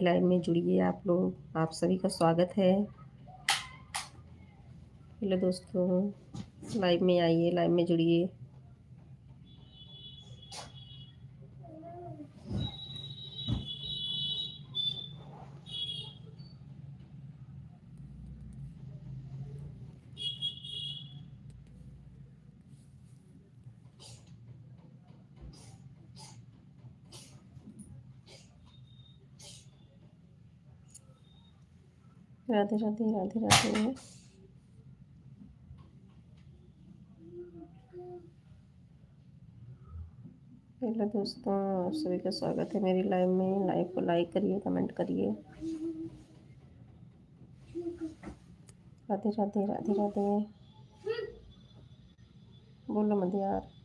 Live में जुड़िए आप लोग, आप सभी का स्वागत है। हेलो दोस्तों, लाइव में आइए, लाइव में जुड़िए। राधे राधे राधे राधे। हेलो दोस्तों, आप सभी का स्वागत है मेरी लाइव में। लाइव को लाइक करिए, कमेंट करिए। राधे राधे राधे राधे। बोलो मत यार।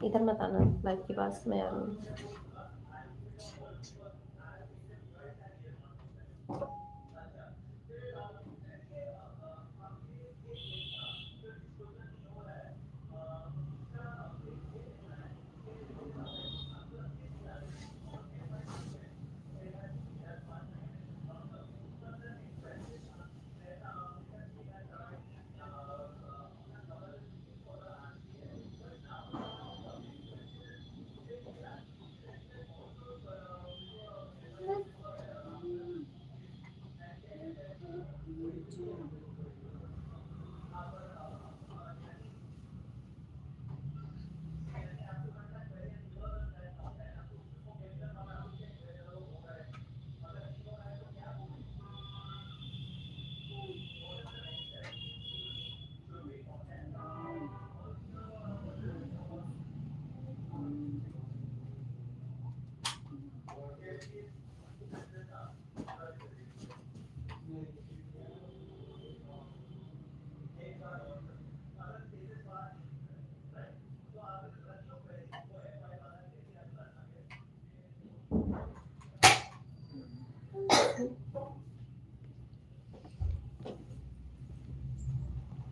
इधर मत आना, लाइव के पास मैं आ रही हूँ।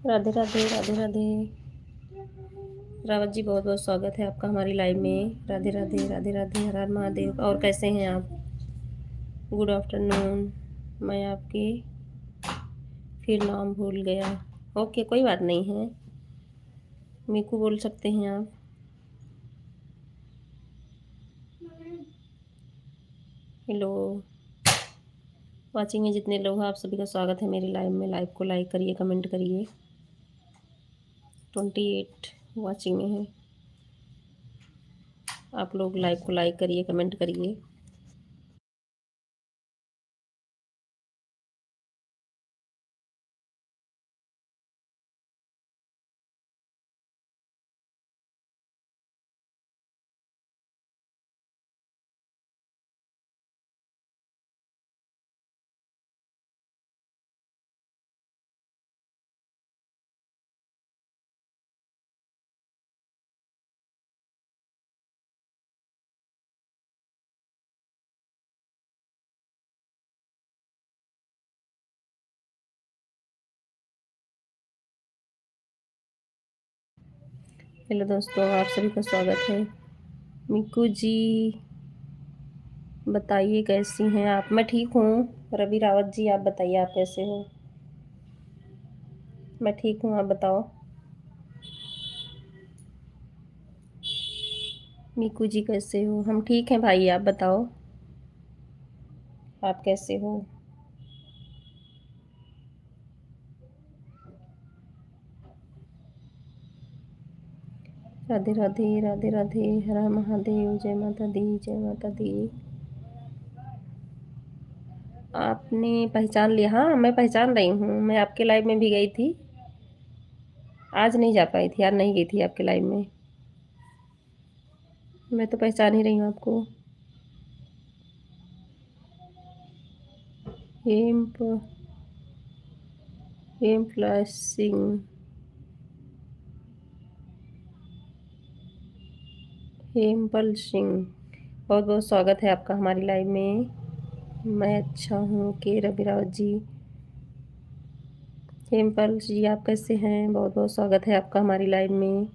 राधे राधे राधे राधे। रावत जी, बहुत बहुत स्वागत है आपका हमारी लाइव में। राधे राधे राधे राधे। हर हर महादेव। और कैसे हैं आप? Good afternoon. मैं आपके फिर नाम भूल गया। ओके, कोई बात नहीं है, मीकू बोल सकते हैं आप। हेलो, वाचिंग में जितने लोग हैं आप सभी का स्वागत है मेरी लाइव में। लाइव को लाइक करिए, कमेंट करिए। 28 वाचिंग में है। आप लोग लाइव को लाइक करिए, कमेंट करिए। हेलो दोस्तों, आप सभी का स्वागत है। मीकू जी बताइए कैसी हैं आप? मैं ठीक हूँ। रवि रावत जी, आप बताइए आप कैसे हो? मैं ठीक हूँ, आप बताओ। मीकू जी कैसे हो? हम ठीक हैं भाई, आप बताओ आप कैसे हो? राधे राधे राधे राधे। हर हर महादेव। जय माता दी, जय माता दी। आपने पहचान लिया? हाँ, मैं पहचान रही हूँ। मैं आपके लाइव में भी गई थी। आज नहीं जा पाई थी, आज नहीं गई थी आपके लाइव में। मैं तो पहचान ही रही हूँ आपको। हेम्प हेमप्लस सिंह, हेमपल सिंह, बहुत बहुत स्वागत है आपका हमारी लाइव में। मैं अच्छा हूँ के रवि रावत जी। हेमपल जी आप कैसे हैं? बहुत बहुत स्वागत है आपका हमारी लाइव में।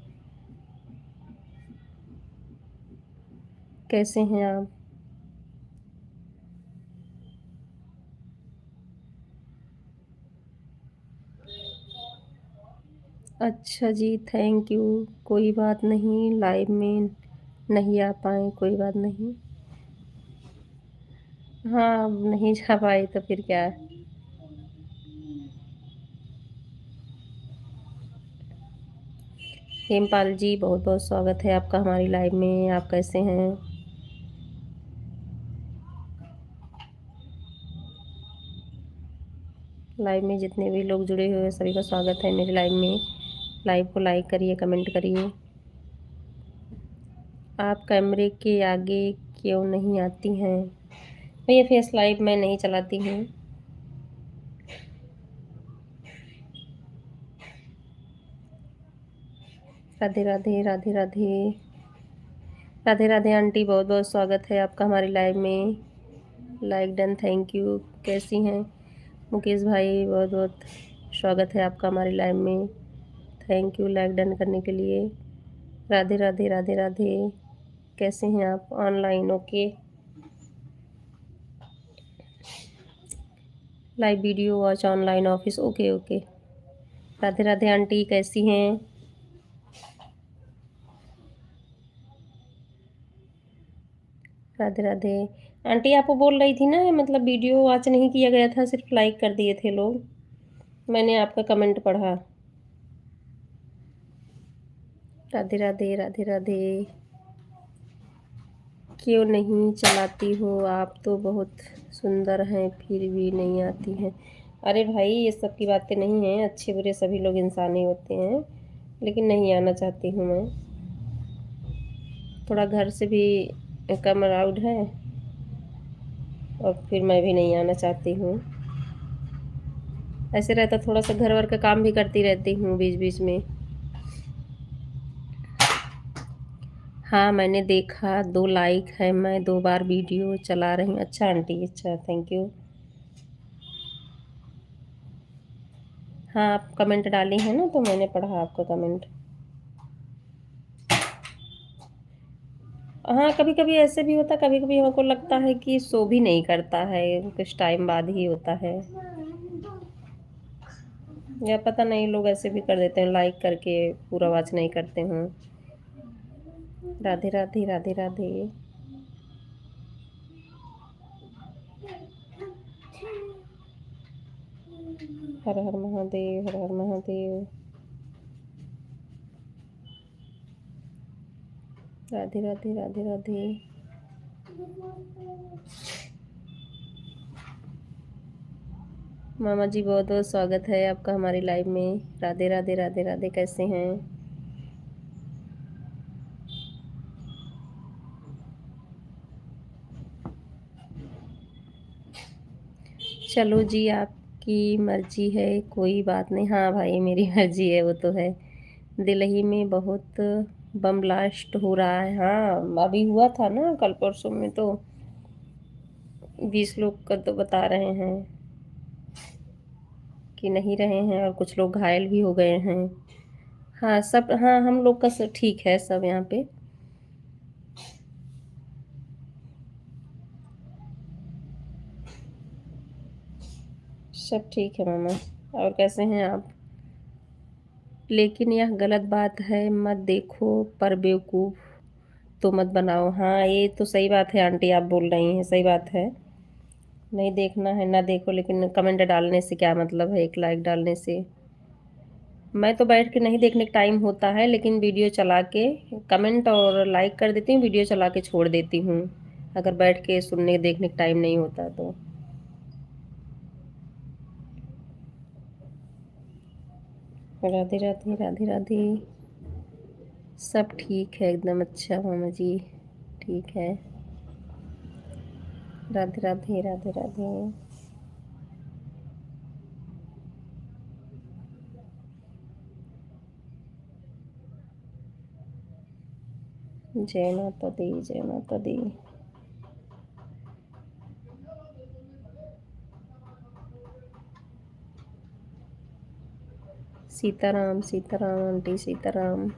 कैसे हैं आप? अच्छा जी, थैंक यू। कोई बात नहीं, लाइव में नहीं आ पाए, कोई बात नहीं। हाँ, अब नहीं जा पाए तो फिर क्या। हेमपाल जी बहुत बहुत स्वागत है आपका हमारी लाइव में। आप कैसे हैं? लाइव में जितने भी लोग जुड़े हुए हैं सभी का स्वागत है मेरे लाइव में। लाइव को लाइक करिए, कमेंट करिए। आप कैमरे के आगे क्यों नहीं आती हैं? भैया फेस लाइव मैं नहीं चलाती हूँ। राधे राधे राधे राधे राधे राधे आंटी, बहुत बहुत स्वागत है आपका हमारी लाइव में। Like done, thank you. कैसी हैं मुकेश भाई? बहुत बहुत स्वागत है आपका हमारी लाइव में। थैंक यू लाइक डन करने के लिए। राधे राधे राधे राधे। कैसे हैं आप? Online okay. Live video watch online office okay okay. Radhe Radhe aunty, कैसी हैं? राधे राधे आंटी, आप बोल रही थी ना मतलब वीडियो वॉच नहीं किया गया था, सिर्फ लाइक कर दिए थे लोग। मैंने आपका कमेंट पढ़ा। राधे राधे राधे राधे। क्यों नहीं चलाती हो? आप तो बहुत सुंदर हैं फिर भी नहीं आती हैं। अरे भाई, ये सब की बातें नहीं हैं। अच्छे बुरे सभी लोग इंसान ही होते हैं, लेकिन नहीं आना चाहती हूँ मैं। थोड़ा घर से भी कम अलाउड है और फिर मैं भी नहीं आना चाहती हूँ। ऐसे रहता थोड़ा सा घर वर का काम भी करती रहती हूँ बीच बीच में। हाँ मैंने देखा, 2 लाइक है, मैं 2 बार वीडियो चला रही हूँ। अच्छा आंटी, अच्छा थैंक यू। हाँ आप कमेंट डाली है ना तो मैंने पढ़ा आपका कमेंट। हाँ कभी कभी ऐसे भी होता, कभी कभी हमको लगता है कि शो भी नहीं करता है, कुछ टाइम बाद ही होता है, या पता नहीं लोग ऐसे भी कर देते हैं लाइक करके पूरा वॉच नहीं करते हैं। राधे राधे राधे राधे। हर हर महादेव, हर हर महादेव। राधे राधे राधे राधे। मामा जी बहुत बहुत स्वागत है आपका हमारी लाइव में। राधे राधे राधे राधे। कैसे हैं? चलो जी, आपकी मर्जी है, कोई बात नहीं। हाँ भाई मेरी मर्जी है, वो तो है। दिल्ली में बहुत बम ब्लास्ट हो रहा है। हाँ अभी हुआ था ना, कल परसों में तो 20 लोग का तो बता रहे हैं कि नहीं रहे हैं, और कुछ लोग घायल भी हो गए हैं। हाँ सब, हाँ हम लोग का सब ठीक है सब यहाँ पे। सब ठीक है मामा। और कैसे हैं आप? लेकिन यह गलत बात है, मत देखो पर बेवकूफ़ तो मत बनाओ। हाँ ये तो सही बात है आंटी, आप बोल रही हैं सही बात है। नहीं देखना है ना देखो, लेकिन कमेंट डालने से क्या मतलब है, एक लाइक डालने से। मैं तो बैठ के नहीं देखने का टाइम होता है, लेकिन वीडियो चला के कमेंट और लाइक कर देती हूँ, वीडियो चला के छोड़ देती हूँ, अगर बैठ के सुनने देखने का टाइम नहीं होता तो। राधे राधे राधे राधे। सब ठीक है एकदम अच्छा मामा जी, ठीक है। राधे राधे राधे राधे। जय माता दी, जय माता दी। सीताराम, सीताराम आंटी, सीताराम।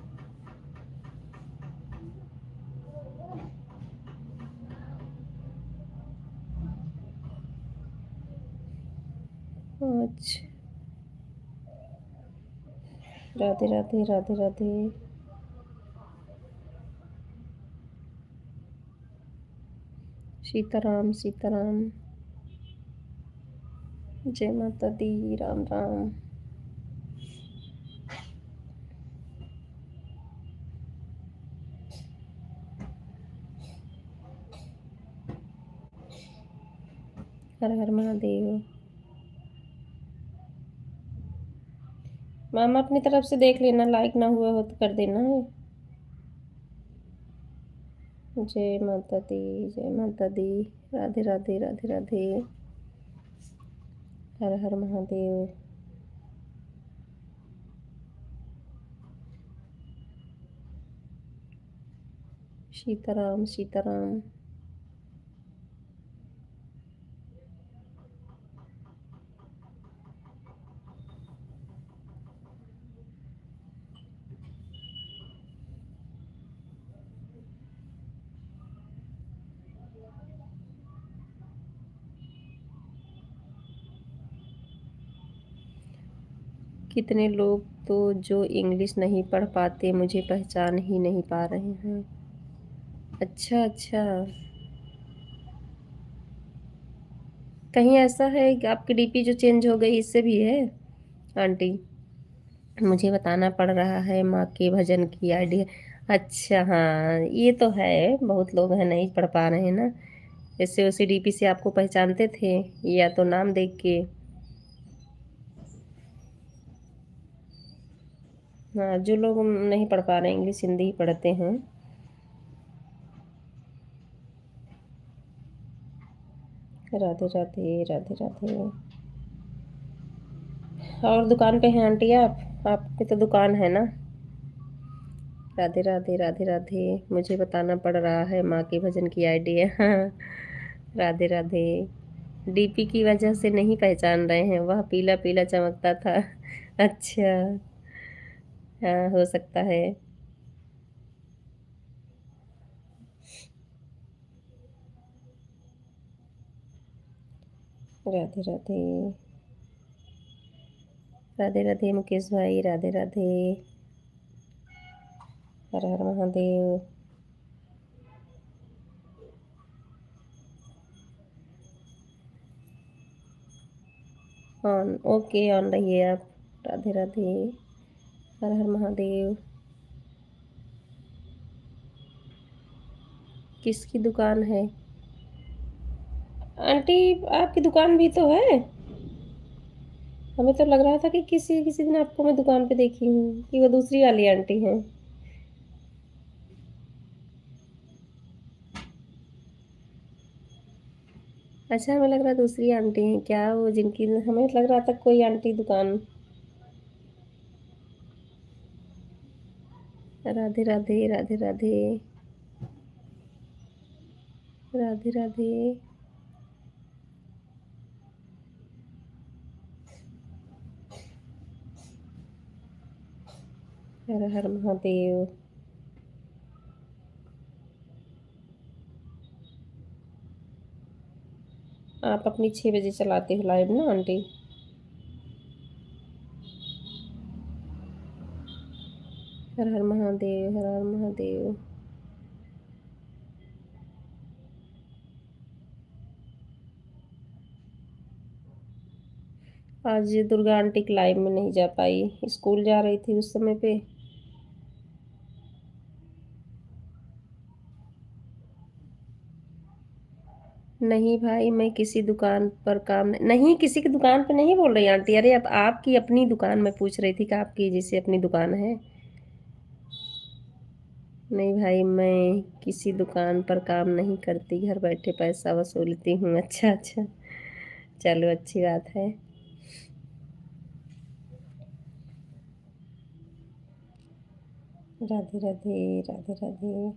अच्छा, राधे राधे, राधे राधे। सीताराम, सीताराम। जय माता दी, राम राम। हर हर महादेव। मैम अपनी तरफ से देख लेना, लाइक ना हुआ हो तो कर देना। जय माता दी, जय माता दी। राधे राधे, राधे राधे। हर हर महादेव। सीताराम, सीताराम। कितने लोग तो जो इंग्लिश नहीं पढ़ पाते मुझे पहचान ही नहीं पा रहे हैं। अच्छा अच्छा। कहीं ऐसा है कि आपकी डीपी जो चेंज हो गई इससे भी है आंटी? मुझे बताना पड़ रहा है, माँ के भजन की आईडी। अच्छा हाँ, ये तो है। बहुत लोग हैं नहीं पढ़ पा रहे हैं ना। जैसे उसी डीपी से आपको पहचानते थे, या तो नाम देख के। हाँ, जो लोग नहीं पढ़ पा रहे हैं, इंग्लिश हिंदी ही पढ़ते हैं। राधे राधे, राधे राधे। और दुकान पे हैं आंटी आप? आपकी तो दुकान है ना? राधे राधे, राधे राधे। मुझे बताना पड़ रहा है, माँ के भजन की आईडी है। हाँ, राधे राधे। डीपी की वजह से नहीं पहचान रहे हैं, वह पीला पीला चमकता था। अच्छा। हाँ, हो सकता है। राधे राधे, राधे राधे मुकेश भाई, Radhe Radhe. Har Har Mahadev. On, okay, on रहिए आप। राधे राधे। हर हर महादेव। किसकी दुकान है आंटी? आपकी दुकान भी तो है। हमें तो लग रहा था कि किसी किसी दिन आपको मैं दुकान पे देखी हूँ, कि वो दूसरी वाली आंटी हैं। अच्छा, हमें लग रहा दूसरी आंटी हैं क्या वो, जिनकी हमें लग रहा था कोई आंटी दुकान। राधे राधे, राधे राधे। राधे राधे। हर हर महादेव। आप अपनी 6 बजे चलाते हो लाइव ना आंटी? हर हर महादेव, हर हर महादेव। आज दुर्गा आंटी की लाइव में नहीं जा पाई, स्कूल जा रही थी उस समय पे। नहीं भाई, मैं किसी दुकान पर काम नहीं, किसी की दुकान पे नहीं बोल रही आंटी। अरे अब आपकी अपनी दुकान में पूछ रही थी कि आपकी जैसे अपनी दुकान है। नहीं भाई, मैं किसी दुकान पर काम नहीं करती, घर बैठे पैसा वसूलती हूँ। अच्छा अच्छा, चलो अच्छी बात है। राधे राधे, राधे राधे।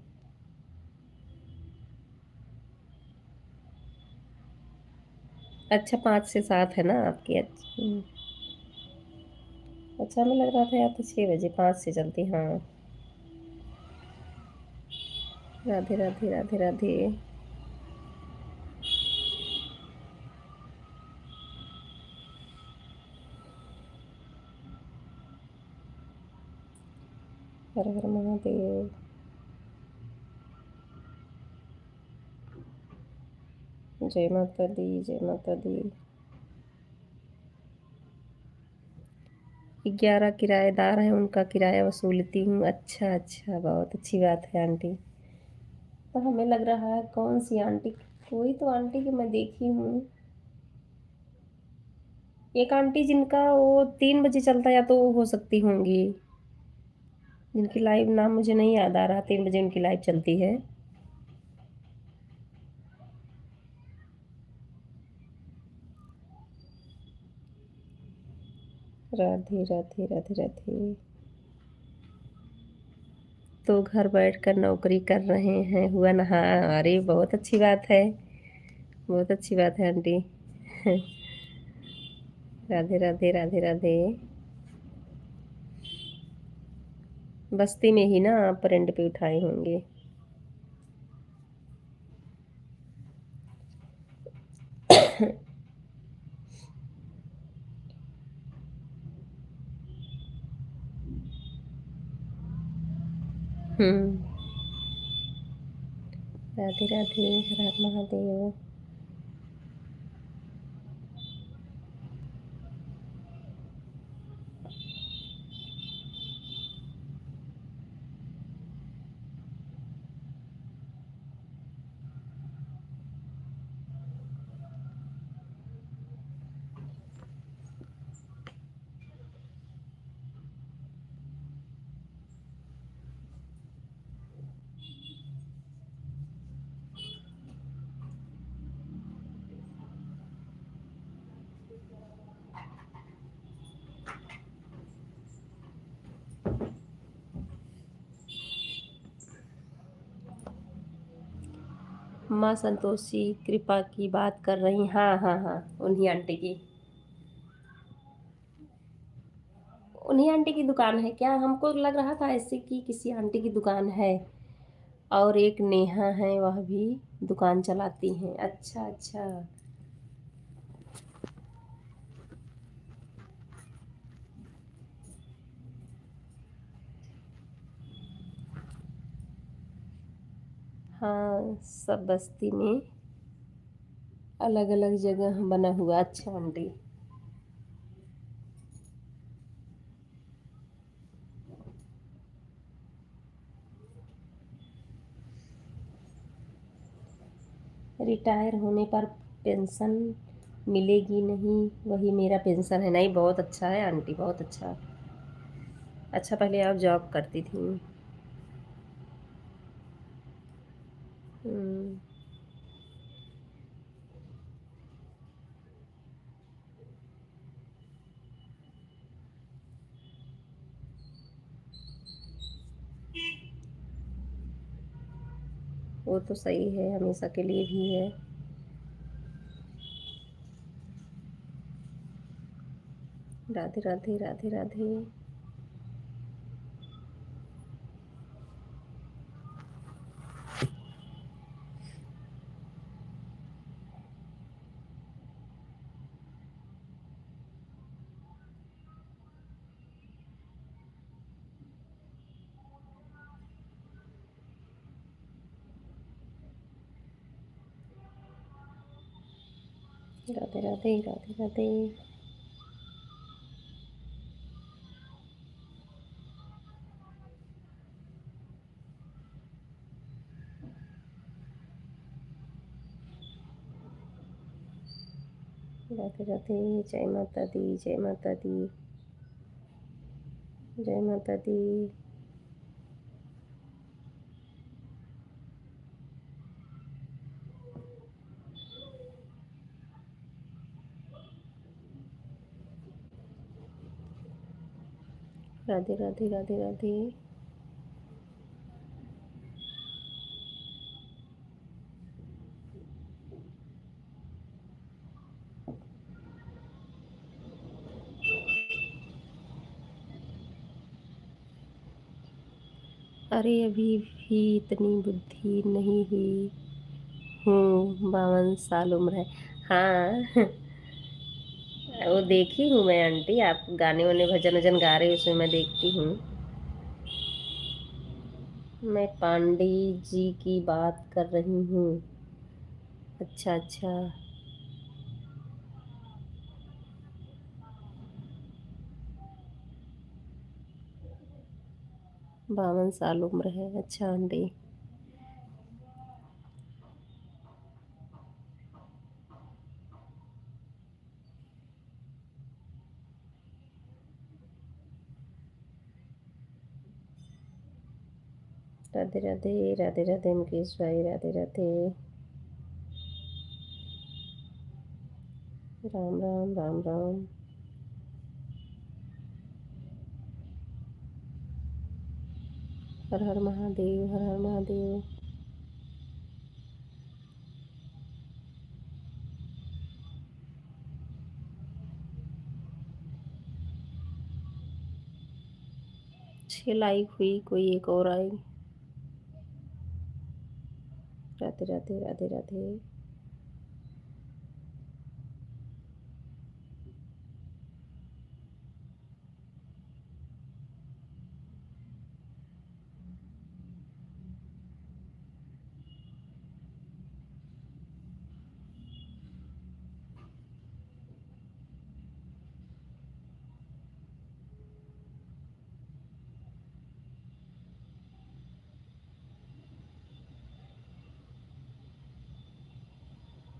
अच्छा 5 से 7 है ना आपकी? अच्छा अच्छा, हमें लग रहा था या तो 6 बजे 5 से चलती। हाँ। राधे राधे राधे राधे। हर हर महादेव। जय माता दी, जय माता दी। 11 किराएदार हैं, उनका किराया वसूलती हूँ। अच्छा अच्छा, बहुत अच्छी बात है आंटी। तो हमें लग रहा है कौन सी आंटी, कोई तो आंटी की मैं देखी हूँ। एक आंटी जिनका वो 3 बजे चलता है, या तो वो हो सकती होंगी, जिनकी लाइव नाम मुझे नहीं याद आ रहा। 3 बजे उनकी लाइव चलती है। राधे राधे राधे राधे। तो घर बैठकर नौकरी कर रहे हैं, हुआ ना? हाँ, अरे बहुत अच्छी बात है, बहुत अच्छी बात है आंटी। राधे राधे राधे राधे। बस्ती में ही ना आप रेंट पे उठाए होंगे? हम्म। राधे राधे, हर हर महादेव। माँ संतोषी कृपा की बात कर रही? हाँ हाँ हाँ, उन्हीं आंटी की। उन्हीं आंटी की दुकान है क्या? हमको लग रहा था ऐसे कि किसी आंटी की दुकान है। और एक नेहा है, वह भी दुकान चलाती हैं। अच्छा अच्छा। हाँ, सब बस्ती में अलग अलग जगह बना हुआ। अच्छा आंटी। रिटायर होने पर पेंशन मिलेगी नहीं, वही मेरा पेंशन है। नहीं, बहुत अच्छा है आंटी, बहुत अच्छा। अच्छा, पहले आप जॉब करती थी? हम्म। वो तो सही है, हमेशा के लिए भी है। राधे राधे राधे राधे। राधे राधे राधे राधे। राधे राधे। जय माता दी, जय माता दी, जय माता दी। राधे राधे राधे राधे। अरे अभी भी इतनी बुद्धि नहीं हुई हूँ, 52 साल उम्र है। हाँ। वो देखी हूँ मैं आंटी, आप गाने वाने भजन वजन गा रहे हो उसमें मैं देखती हूँ। मैं पांडे जी की बात कर रही हूँ। अच्छा अच्छा। 52 साल उम्र है, अच्छा आंटी। राधे राधे, राधे राधे मुकेश भाई, राधे राधे। राम राम राम राम। हर हर महादेव, हर हर महादेव। छह लाइक हुई, कोई एक और आई। राधे राधे, राधे राधे।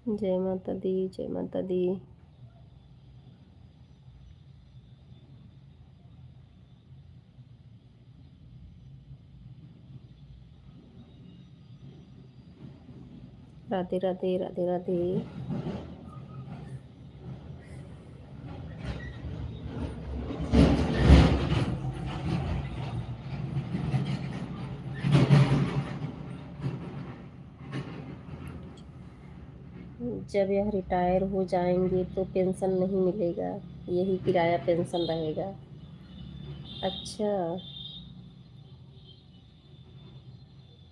जय माता दी, जय माता दी। राधे राधे, राधे राधे। जब यह रिटायर हो जाएंगे तो पेंशन नहीं मिलेगा, यही किराया पेंशन रहेगा। अच्छा।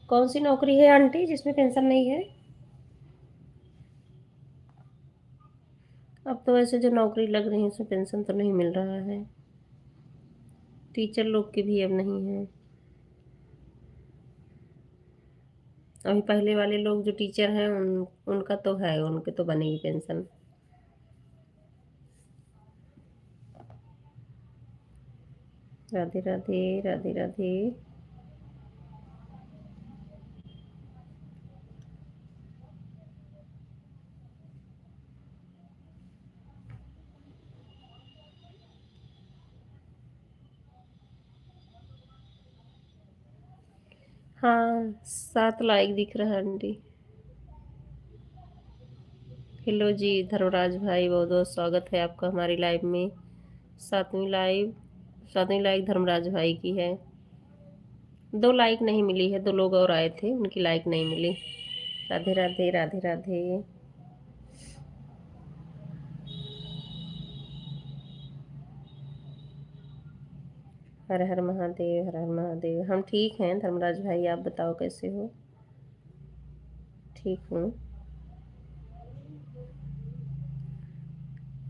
कौन सी नौकरी है आंटी जिसमें पेंशन नहीं है? अब तो वैसे जो नौकरी लग रही है उसमें पेंशन तो नहीं मिल रहा है। टीचर लोग की भी अब नहीं है। अभी पहले वाले लोग जो टीचर हैं उनका तो है, उनके तो बनेगी पेंशन। राधे राधे, राधे राधे। हाँ, 7 लाइक दिख रहा है आंटी। हेलो जी धर्मराज भाई, बहुत बहुत स्वागत है आपका हमारी लाइव में। सातवीं लाइव, सातवीं लाइक धर्मराज भाई की है। 2 लाइक नहीं मिली है, 2 लोग और आए थे उनकी लाइक नहीं मिली। राधे राधे, राधे राधे। हर हर महादेव, हर हर महादेव। हम ठीक हैं धर्मराज भाई, आप बताओ कैसे हो? ठीक हूँ।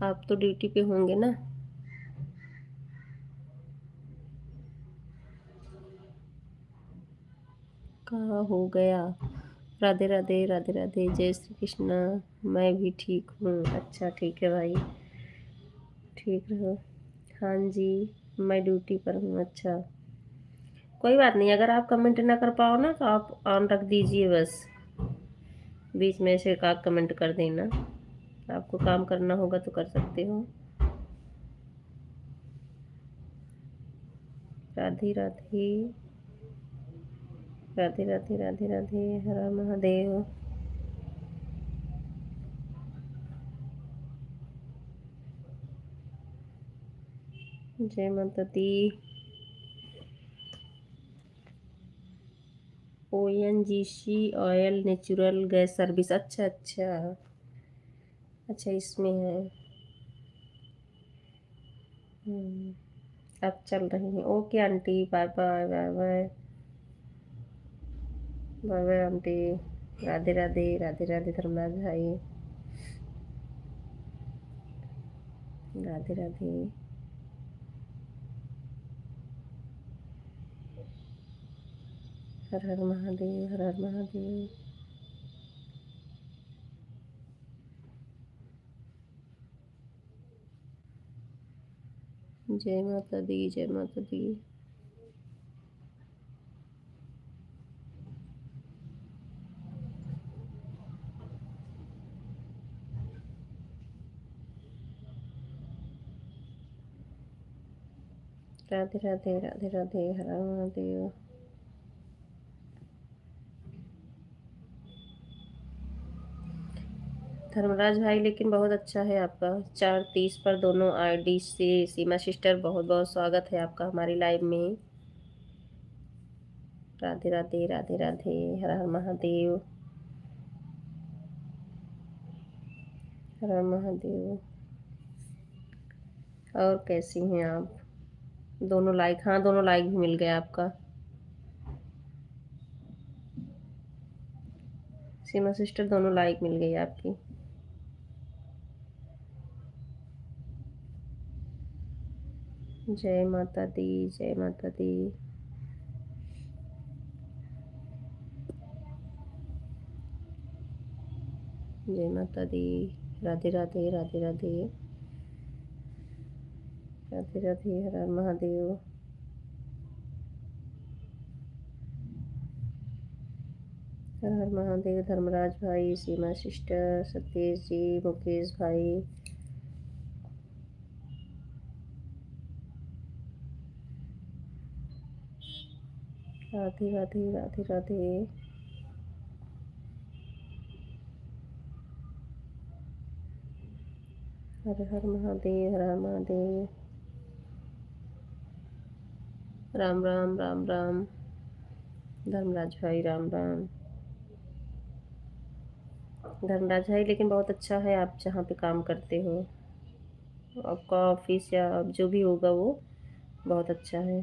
आप तो ड्यूटी पे होंगे ना? कहाँ हो गया? राधे राधे, राधे राधे, जय श्री कृष्णा। मैं भी ठीक हूँ। अच्छा ठीक है भाई, ठीक रहो। हाँ जी, मैं ड्यूटी पर हूँ। अच्छा, कोई बात नहीं, अगर आप कमेंट ना कर पाओ ना तो आप ऑन रख दीजिए बस। बीच में से का कमेंट कर देना। आपको काम करना होगा तो कर सकते हो। राधे राधे, राधे राधे, राधे राधे, हर हर महादेव। जय माता दी। ONGC oil natural gas service, अच्छा अच्छा। अच्छा इसमें है। अब चल रही हैं। Okay aunty, bye bye, bye bye. Bye bye aunty. Radhe Radhe, Radhe Radhe Dharmraj भाई, राधे राधे। हर हर महादेव, हर हर महादेव। जय माता दी, जय माता दी। राधे राधे, राधे राधे, हर हर महादेव। धर्मराज भाई लेकिन बहुत अच्छा है आपका। 4:30 पर दोनों आईडी से। सीमा सिस्टर बहुत बहुत स्वागत है आपका हमारी लाइव में। राधे राधे, राधे राधे, हर हर महादेव, हर हर महादेव। और कैसी हैं आप? दोनों लाइक, हाँ दोनों लाइक भी मिल गया आपका। सीमा सिस्टर दोनों लाइक मिल गई आपकी। जय माता दी, जय माता दी। जय माता दी। राधे राधे, राधे राधे, राधे राधे, हर हर महादेव। हर हर महादेव धर्मराज भाई, सीमा सिस्टर, सतीश जी, मुकेश भाई। राधे राधे, राधे राधे। हर हर महादेव, हर हर महादेव। राम राम, राम राम। धर्मराज भाई राम राम। धर्मराज भाई लेकिन बहुत अच्छा है आप जहाँ पे काम करते हो, आपका ऑफिस या जो भी होगा वो बहुत अच्छा है।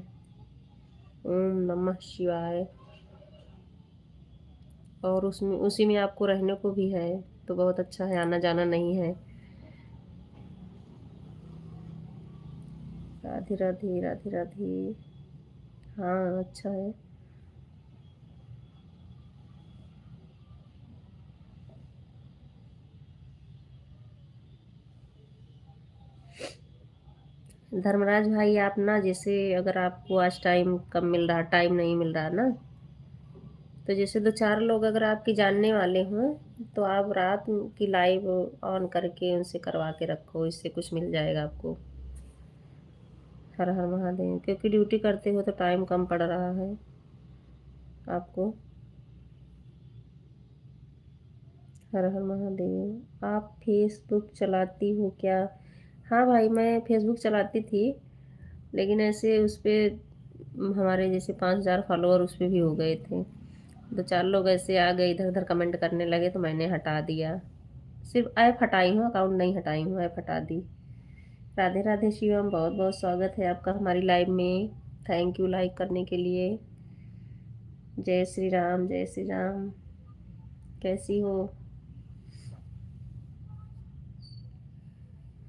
ओम नमः शिवाय। और उसमें उसी में आपको रहने को भी है तो बहुत अच्छा है, आना जाना नहीं है। राधे राधे, राधे राधे। हाँ अच्छा है। धर्मराज भाई आप ना, जैसे अगर आपको आज टाइम कम मिल रहा, टाइम नहीं मिल रहा ना, तो जैसे 2-4 लोग अगर आपके जानने वाले हों तो आप रात की लाइव ऑन करके उनसे करवा के रखो, इससे कुछ मिल जाएगा आपको। हर हर महादेव, क्योंकि ड्यूटी करते हो तो टाइम कम पड़ रहा है आपको। हर हर महादेव। आप फेसबुक चलाती हो क्या? हाँ भाई मैं फेसबुक चलाती थी, लेकिन ऐसे उस पर हमारे जैसे 5,000 फॉलोअर उस पर भी हो गए थे। 2-4 लोग ऐसे आ गए इधर उधर कमेंट करने लगे तो मैंने हटा दिया। सिर्फ ऐप हटाई हूँ, अकाउंट नहीं हटाई हूँ, ऐप हटा दी। राधे राधे शिवम, बहुत बहुत स्वागत है आपका हमारी लाइव में। थैंक यू लाइक करने के लिए। जय श्री राम, जय श्री राम। कैसी हो?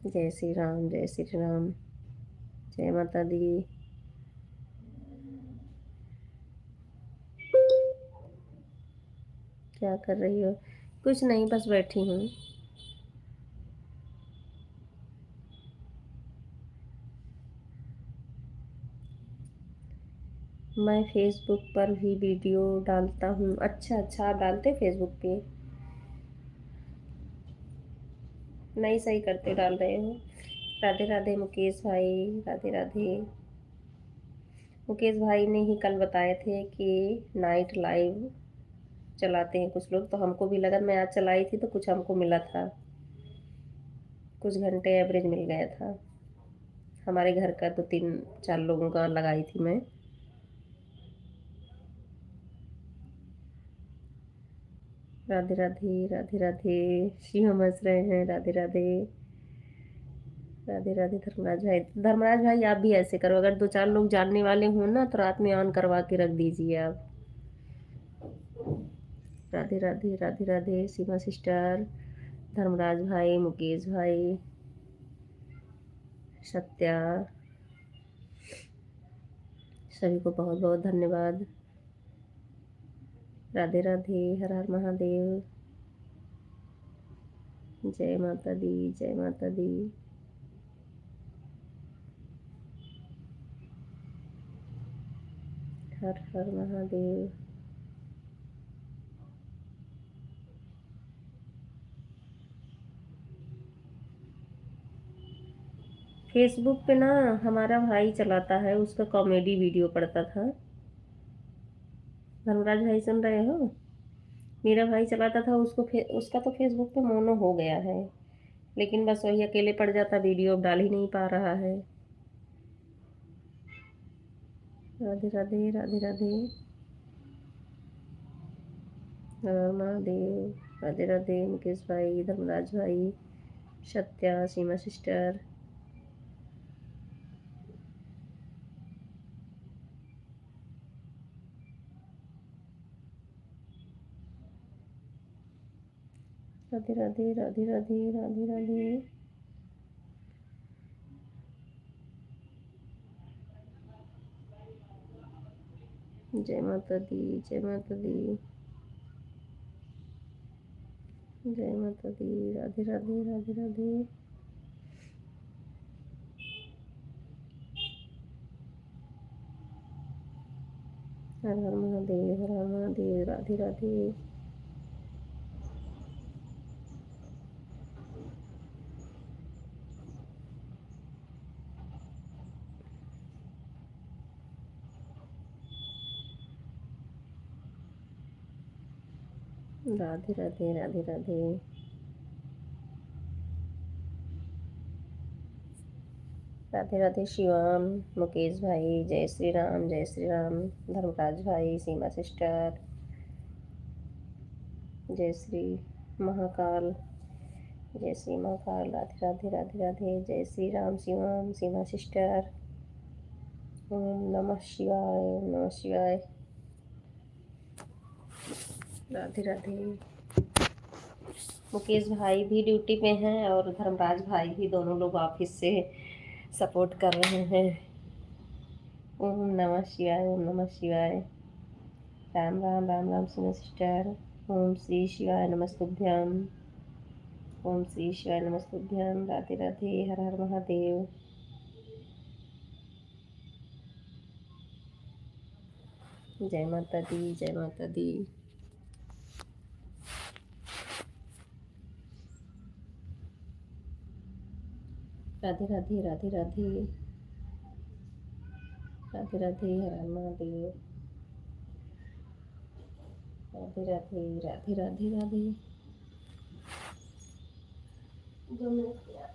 जय श्री राम, जय श्री राम। जय माता दी। क्या कर रही हो? कुछ नहीं, बस बैठी हूँ। मैं फेसबुक पर भी वीडियो डालता हूँ। अच्छा अच्छा, आप डालते फेसबुक पे? नहीं, सही करते, डाल रहे हो। राधे राधे मुकेश भाई, राधे राधे। मुकेश भाई ने ही कल बताए थे कि नाइट लाइव चलाते हैं कुछ लोग, तो हमको भी लगा, मैं आज चलाई थी तो कुछ हमको मिला था, कुछ घंटे एवरेज मिल गया था। हमारे घर का 2-3-4 लोगों का लगाई थी मैं। राधे राधे, राधे राधे। शिव हंस रहे हैं। राधे राधे, राधे राधे। धर्मराज भाई, धर्मराज भाई आप भी ऐसे करो, अगर 2-4 लोग जानने वाले हों ना तो रात में ऑन करवा के रख दीजिए आप। राधे राधे राधे राधे सीमा सिस्टर, धर्मराज भाई, मुकेश भाई, सत्या, सभी को बहुत बहुत धन्यवाद। राधे राधे, हर हर महादेव, जय माता दी, जय माता दी। हर हर महादेव। फेसबुक पे ना हमारा भाई चलाता है, उसका कॉमेडी वीडियो पड़ता था। धर्मराज भाई सुन रहे हो? मेरा भाई चलाता था, उसका तो फेसबुक पे मोनो हो गया है, लेकिन बस वही अकेले पड़ जाता, वीडियो अब डाल ही नहीं पा रहा है। राधे राधे राधे राधे, महादेव। राधे राधे मुकेश भाई, धर्मराज भाई, सत्या, सीमा सिस्टर। राधे राधे राधे राधे राधे राधे। जय माता दी, जय माता दी, जय माता दी। राधे राधे राधे राधे। हर हर महादेव, हर हर महादेव। राधे राधे। राधे राधे राधे राधे। राधे राधे शिवाम, मुकेश भाई, जय श्री राम, जय श्री राम। धर्मराज भाई, सीमा सिस्टर, जय श्री महाकाल, जय श्री महाकाल। राधे राधे राधे राधे। जय श्री राम शिवाम, सीमा सिस्टर। ओम नमः शिवाय, ओम नमः शिवाय। राधे राधे। मुकेश भाई भी ड्यूटी पे हैं और धर्मराज भाई भी, दोनों लोग ऑफिस से सपोर्ट कर रहे हैं। ओम नमः शिवाय, ओम नमः शिवाय। राम राम राम राम सीमा सिस्टर। ओम श्री शिवाय नमस्तुभ्यम, ओम श्री शिवाय नमस्तुभ्यम। राधे राधे, हर हर महादेव। जय माता दी, जय माता दी। राधे राधे राधे राधे, राधे राधे, हर हर महादेव। राधे राधे राधे राधे राधे। 2 मिनट यार।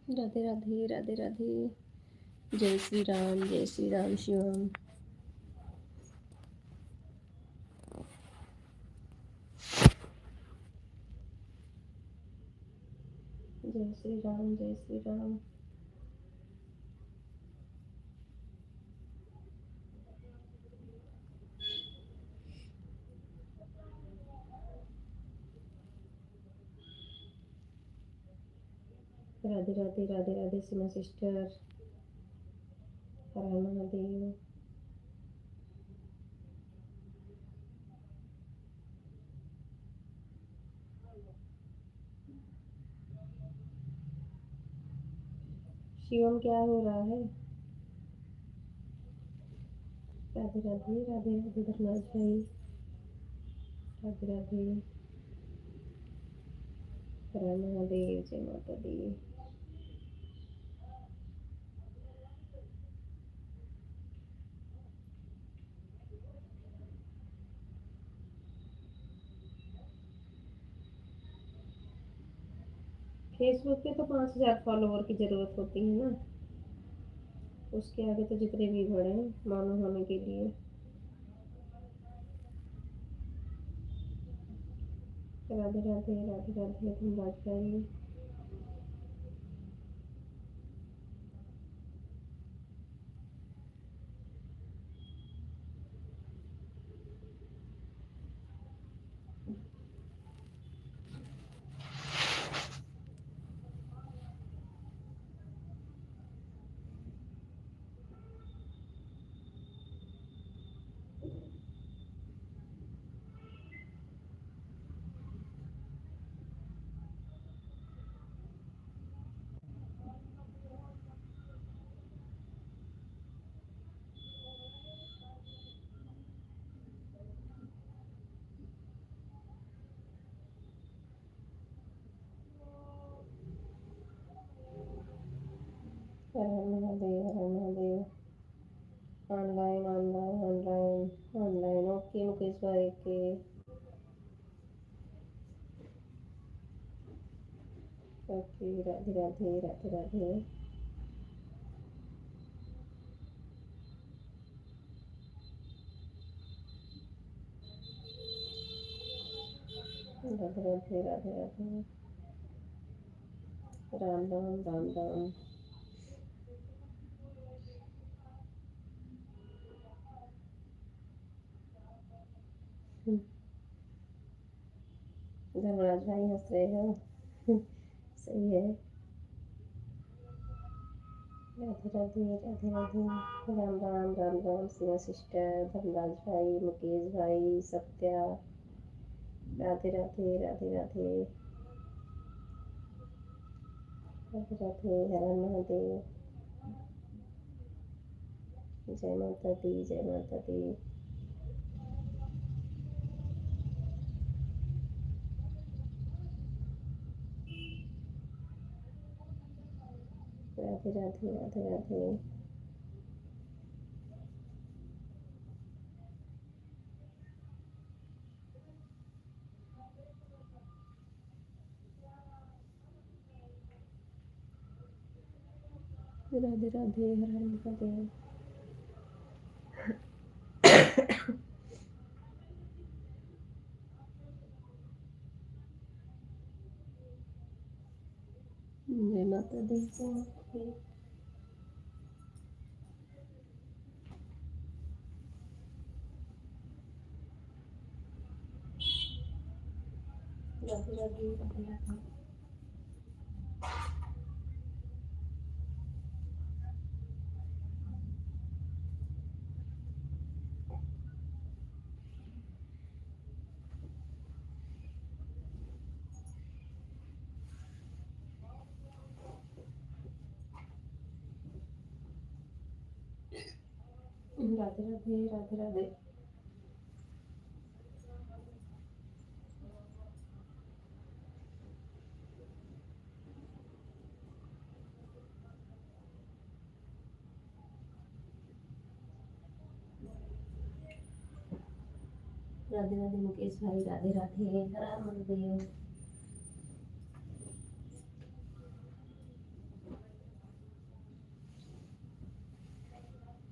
राधे राधे राधे राधे। जय श्री राम, जय श्री राम शिवम। श्री राम, जय श्री राम। राधे राधे, राधे राधे सीमा सिस्टर, हर हर महादेव। शिवम क्या हो रहा है? राधे राधे, राधे राधे धर्मराज भाई, राधे राधे, हर हर महादेव, जय माता दी। फेसबुक पे तो 5,000 फॉलोवर की जरूरत होती है ना, उसके आगे तो जितने भी बड़े हैं मानो होने के लिए। राधे राधे, राधे राधे धर्मराज भाई। Har Har Mahadev, Har Har Mahadev. Online online online online, okay Mukesh भाई के। ओके, राधे राधे, राधे राधे। राधे राधे, राधे राधे, राम राम, राम राम। धर्मराज भाई हंस रहे हो। सही है। राधे राधे, राधे राधे, राम राम, राम राम सीमा सिस्टर, धर्मराज भाई, मुकेश भाई, सत्या, राधे राधे, राधे राधे, राधे राधे, हर हर महादेव, जय माता दी, जय माता दी। राधे राधे, राधे राधे। राधे राधे, हर हर महादेव। जय माता दी, जय माता दी। राधे राधे, राधे राधे। राधे राधे, राधे राधे। राधे राधे मुकेश भाई, राधे राधे, हर हर महादेव।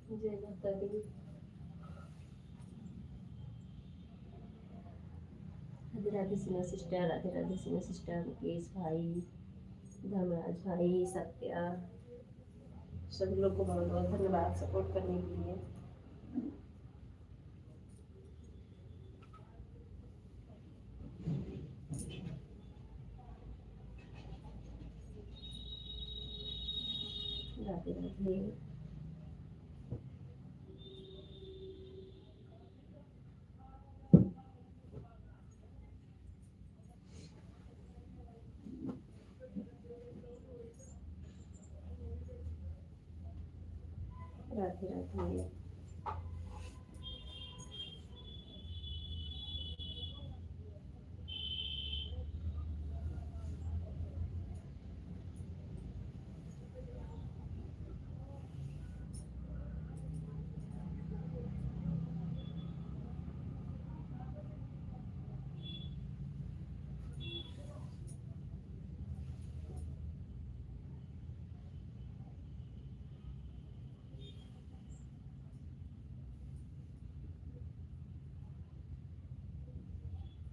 जय माता दी। राधे राधे सीमा सिस्टर, राधे राधे सीमा सिस्टर, मुकेश भाई, धर्मराज भाई, सत्या, सभी लोग को बहुत बहुत धन्यवाद सपोर्ट करने के लिए। Radhe Radhe. Radhe Radhe.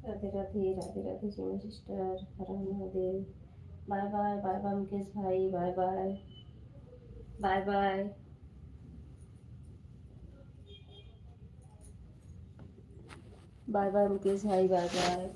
Radhe Radhe. Radhe Radhe Sonu sister, Har Har Mahadev. Bye bye, bye bye Mukesh भाई, bye bye, bye bye, bye bye Mukesh भाई, bye bye.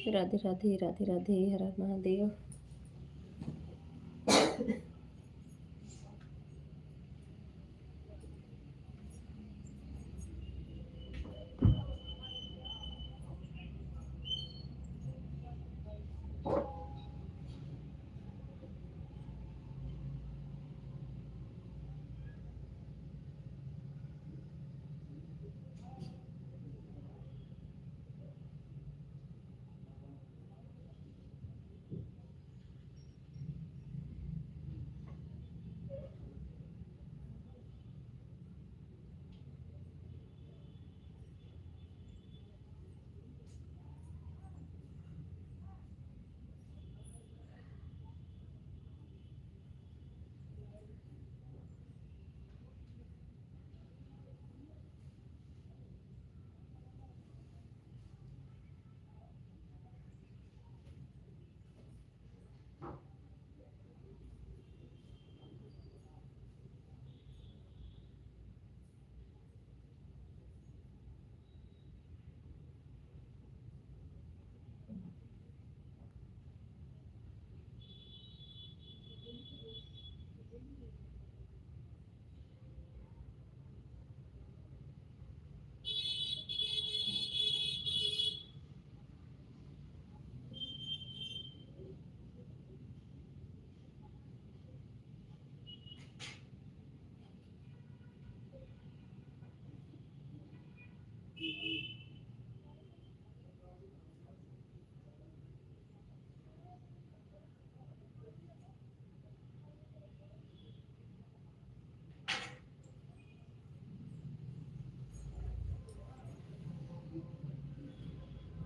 Radhe Radhe. Radhe Radhe, Har Har Mahadev.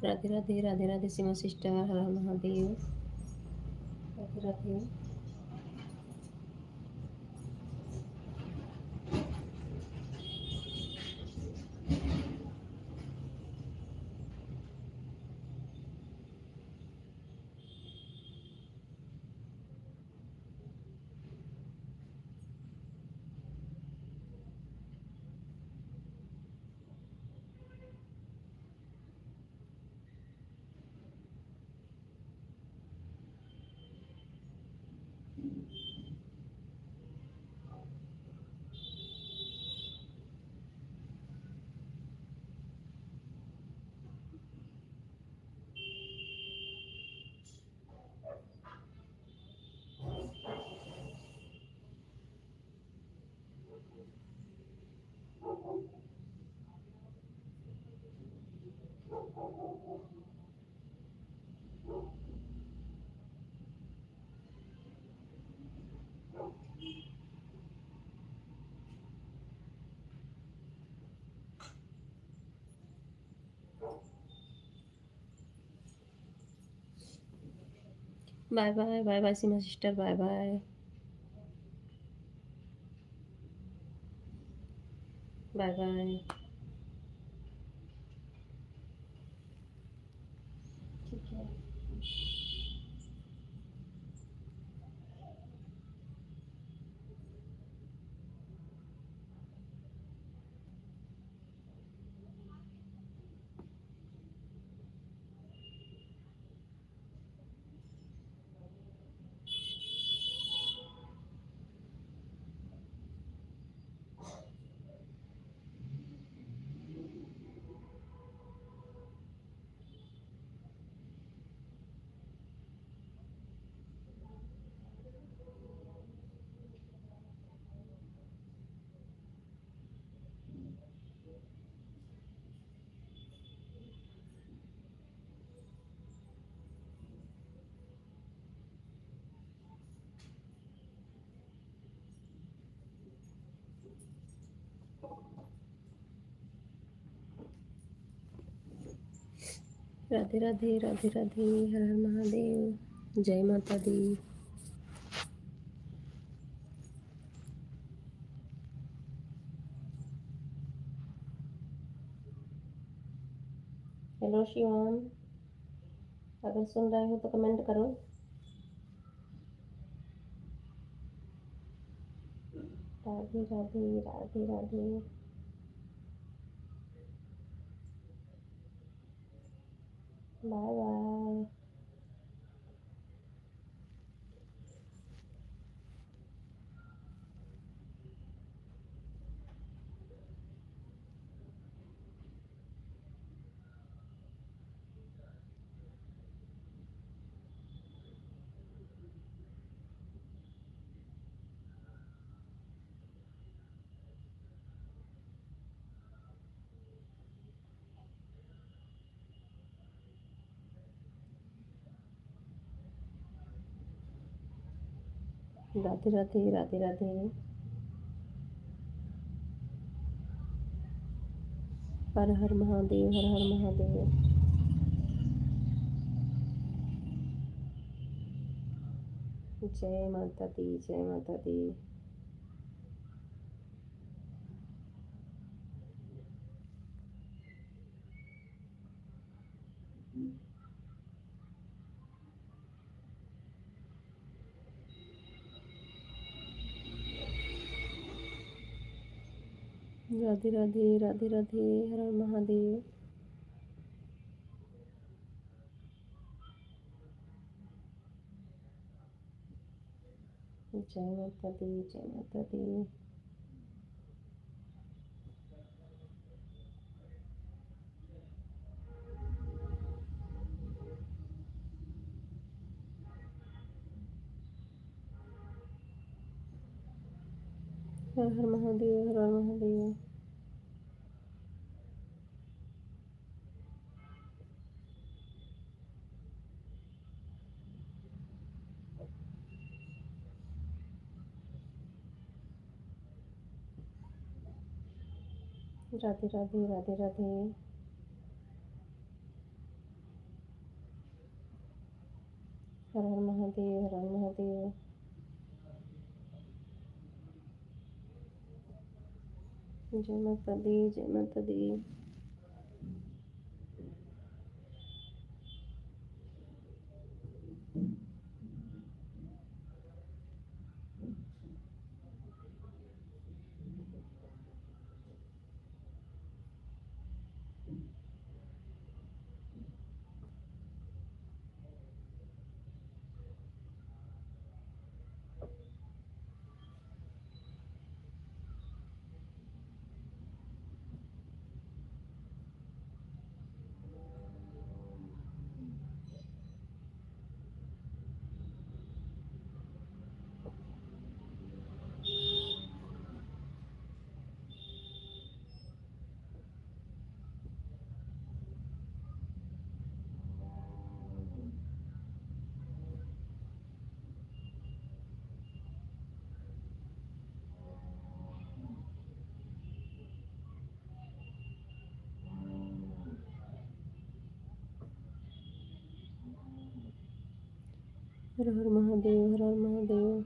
Radhe Radhe. Radhe Radhe Seema sister, Har Har Mahadev. Radhe Radhe. Bye bye, bye bye Seema sister, bye bye, bye bye. ठीक है। राधे राधे, राधे राधे, हर हर महादेव, जय माता दी। हेलो शिवम, अगर सुन रहे हो तो कमेंट करो। Radhe Radhe, Radhe Radhe, bye bye. राधे राधे, राधे राधे, हर हर महादेव, हर हर महादेव। जय माता दी, जय माता दी। राधे राधे, राधे राधे, हर हर महादेव। जय माता दी, जय माता दी। हर हर महादेव, हर हर महादेव। राधे राधे, राधे राधे, हर हर महादेव, हर हर महादेव। जय माता दी, जय माता दी। हर हर महादेव, हर हर महादेव।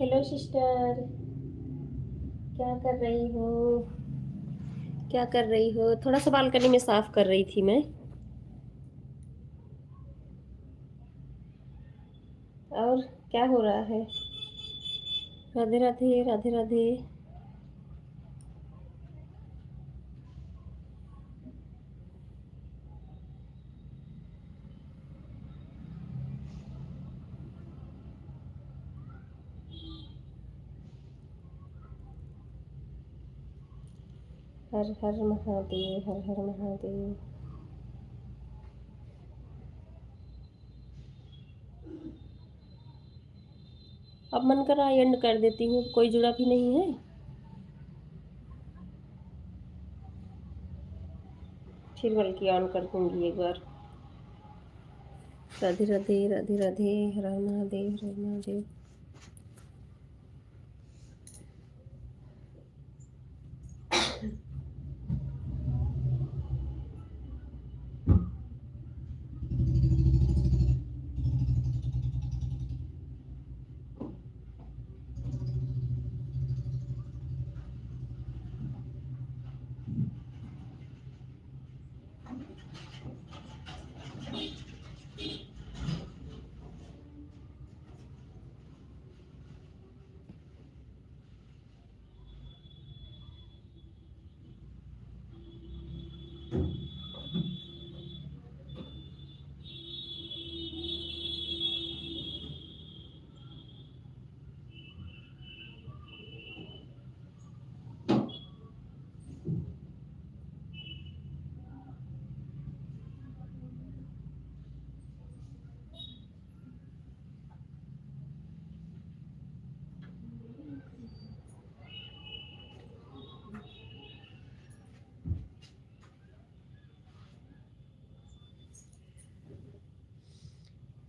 हेलो सिस्टर, क्या कर रही हो? क्या कर रही हो? थोड़ा सा बालकनी में साफ कर रही थी मैं। और क्या हो रहा है? राधे राधे राधे राधे। हर हर महादेव, हर हर महादेव। अब मन कर रहा एंड कर देती हूँ, कोई जुड़ा भी नहीं है। फिर बल्कि ऑन कर दूंगी एक बार। राधे राधे राधे राधे, हर हर महादेव, हर हर महादेव।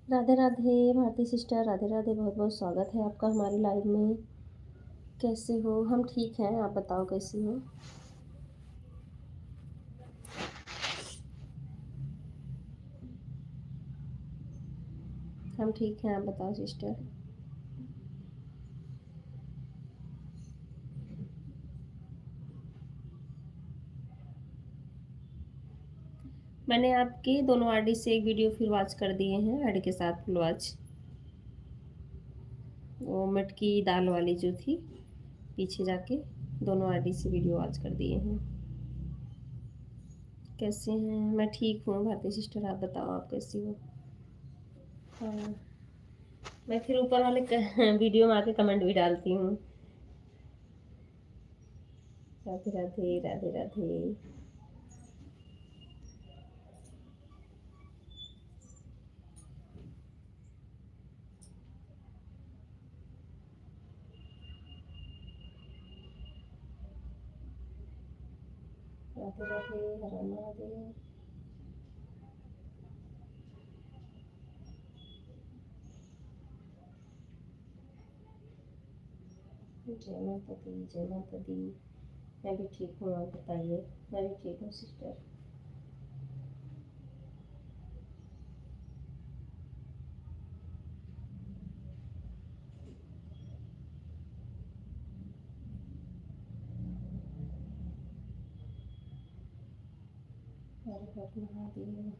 राधे राधे भारती सिस्टर, राधे राधे, बहुत बहुत स्वागत है आपका हमारी लाइव में। कैसे हो? हम ठीक हैं, आप बताओ कैसी हो? हम ठीक हैं, आप बताओ सिस्टर। मैंने आपके दोनों आईडी से एक वीडियो फिर वॉच कर दिए हैं, आईडी के साथ फुल वॉच। वो मटकी दाल वाली जो थी, पीछे जाके दोनों आईडी से वीडियो वॉच कर दिए हैं। कैसे हैं? मैं ठीक हूँ भारती सिस्टर, आप बताओ आप कैसी हो? हाँ, मैं फिर ऊपर वाले वीडियो में आके कमेंट भी डालती हूँ। राधे राधे राधे राधे। राधे राधे, हर हर महादेव। जय माता दी, जय माता दी। मैं भी ठीक हूँ, आप बताइए। मैं भी ठीक हूँ सिस्टर। हर हर महादेव।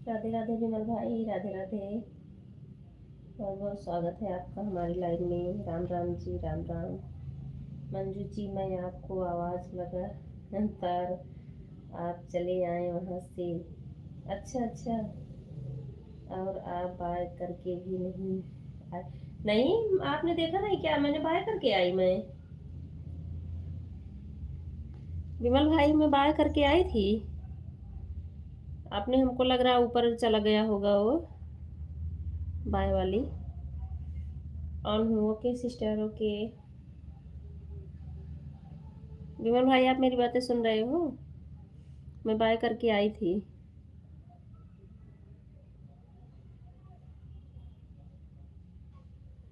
राधे राधे विमल भाई, राधे राधे। बहुत बहुत स्वागत है आपका हमारी लाइन में। राम राम जी, राम राम। मंजू जी, मैं आपको आवाज़ लगा पर आप चले आए वहाँ से। अच्छा अच्छा। और आप बाय करके भी नहीं आए? नहीं, आपने देखा नहीं क्या? मैंने बाय करके आई। मैं विमल भाई, मैं बाय करके आई थी। आपने, हमको लग रहा ऊपर चला गया होगा वो बाय वाली। ऑन हूँ। Okay sister, okay. विमल भाई, आप मेरी बातें सुन रहे हो? मैं बाय करके आई थी।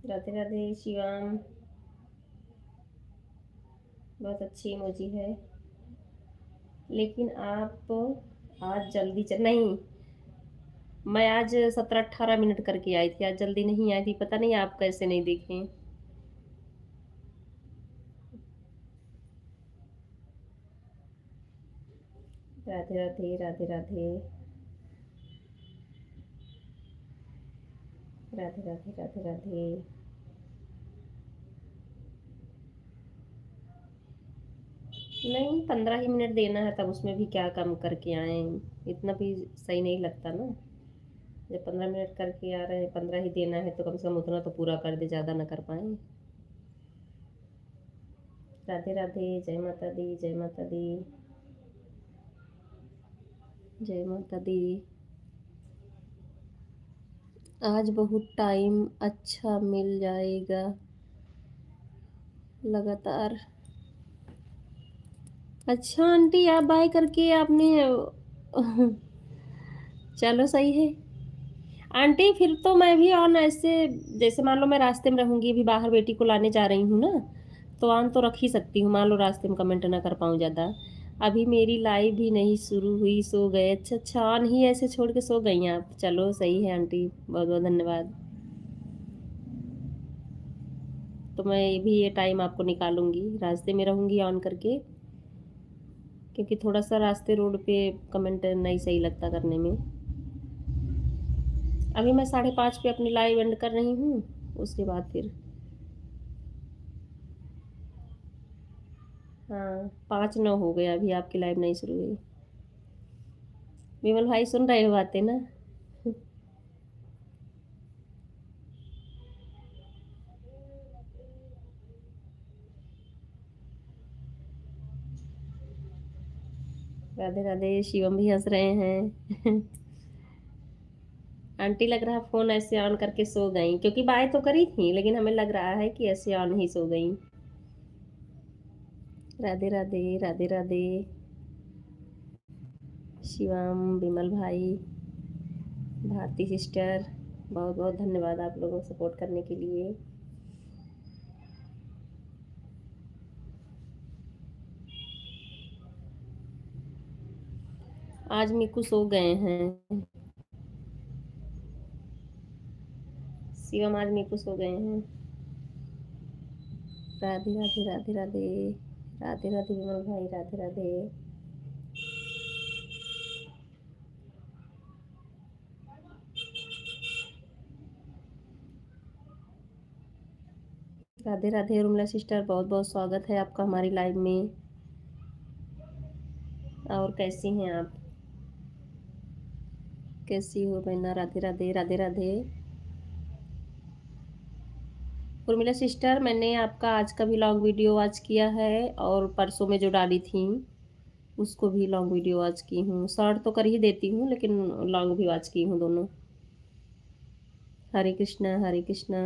राधे राधे शिवाम। बहुत अच्छी इमोजी है। लेकिन आप आज जल्दी नहीं, मैं आज 17-18 मिनट करके आई थी। आज जल्दी नहीं आई थी, पता नहीं आप कैसे नहीं देखे। राधे राधे, राधे राधे, राधे राधे, राधे राधे। नहीं, 15 ही मिनट देना है, तब उसमें भी क्या कम करके आए। इतना भी सही नहीं लगता ना। जब 15 मिनट करके आ रहे हैं, 15 ही देना है, तो कम से कम उतना तो पूरा कर दे, ज़्यादा ना कर पाए। राधे राधे, जय माता दी, जय माता दी, जय माता दी। आज बहुत टाइम अच्छा मिल जाएगा लगातार। अच्छा आंटी, आप बाय करके आपने चलो सही है आंटी। फिर तो मैं भी ऑन ऐसे, जैसे मान लो मैं रास्ते में रहूंगी, अभी बाहर बेटी को लाने जा रही हूँ ना, तो ऑन तो रख ही सकती हूँ। मान लो रास्ते में कमेंट ना कर पाऊँ ज़्यादा। अभी मेरी लाइव भी नहीं शुरू हुई, सो गए। अच्छा अच्छा, ऑन ही ऐसे छोड़ के सो गई हैं आप? चलो सही है आंटी, बहुत बहुत धन्यवाद। तो मैं भी ये टाइम आपको निकालूंगी, रास्ते में रहूंगी ऑन करके, क्योंकि थोड़ा सा रास्ते रोड पे कमेंट नहीं सही लगता करने में। अभी मैं 5:30 पे अपनी लाइव एंड कर रही हूँ, उसके बाद फिर। हाँ, 5:09 हो गया, अभी आपकी लाइव नहीं शुरू हुई। विमल भाई, सुन रहे हो बातें ना? राधे राधे, शिवम भी हंस रहे हैं। आंटी, लग रहा फोन ऐसे ऑन करके सो गई, क्योंकि बाय तो करी थी, लेकिन हमें लग रहा है कि ऐसे ऑन ही सो गई। राधे राधे, राधे राधे शिवम, विमल भाई, भारती सिस्टर, बहुत बहुत धन्यवाद आप लोगों को सपोर्ट करने के लिए। आज मीकू सो गए हैं। शिवम, आज मीकू सो गए हैं। राधे राधे, राधे राधे, राधे राधे विमल भाई, राधे राधे। राधे राधे उर्मिला सिस्टर, बहुत बहुत स्वागत है आपका हमारी लाइव में। और कैसी हैं आप? कैसी हो बहना? राधे राधे, राधे राधे। उर्मिला सिस्टर, मैंने आपका आज का भी लॉन्ग वीडियो वॉच किया है, और परसों में जो डाली थी उसको भी लॉन्ग वीडियो वॉच की हूँ। शॉर्ट तो कर ही देती हूँ, लेकिन लॉन्ग भी वॉच की हूँ, दोनों। हरे कृष्णा हरे कृष्णा।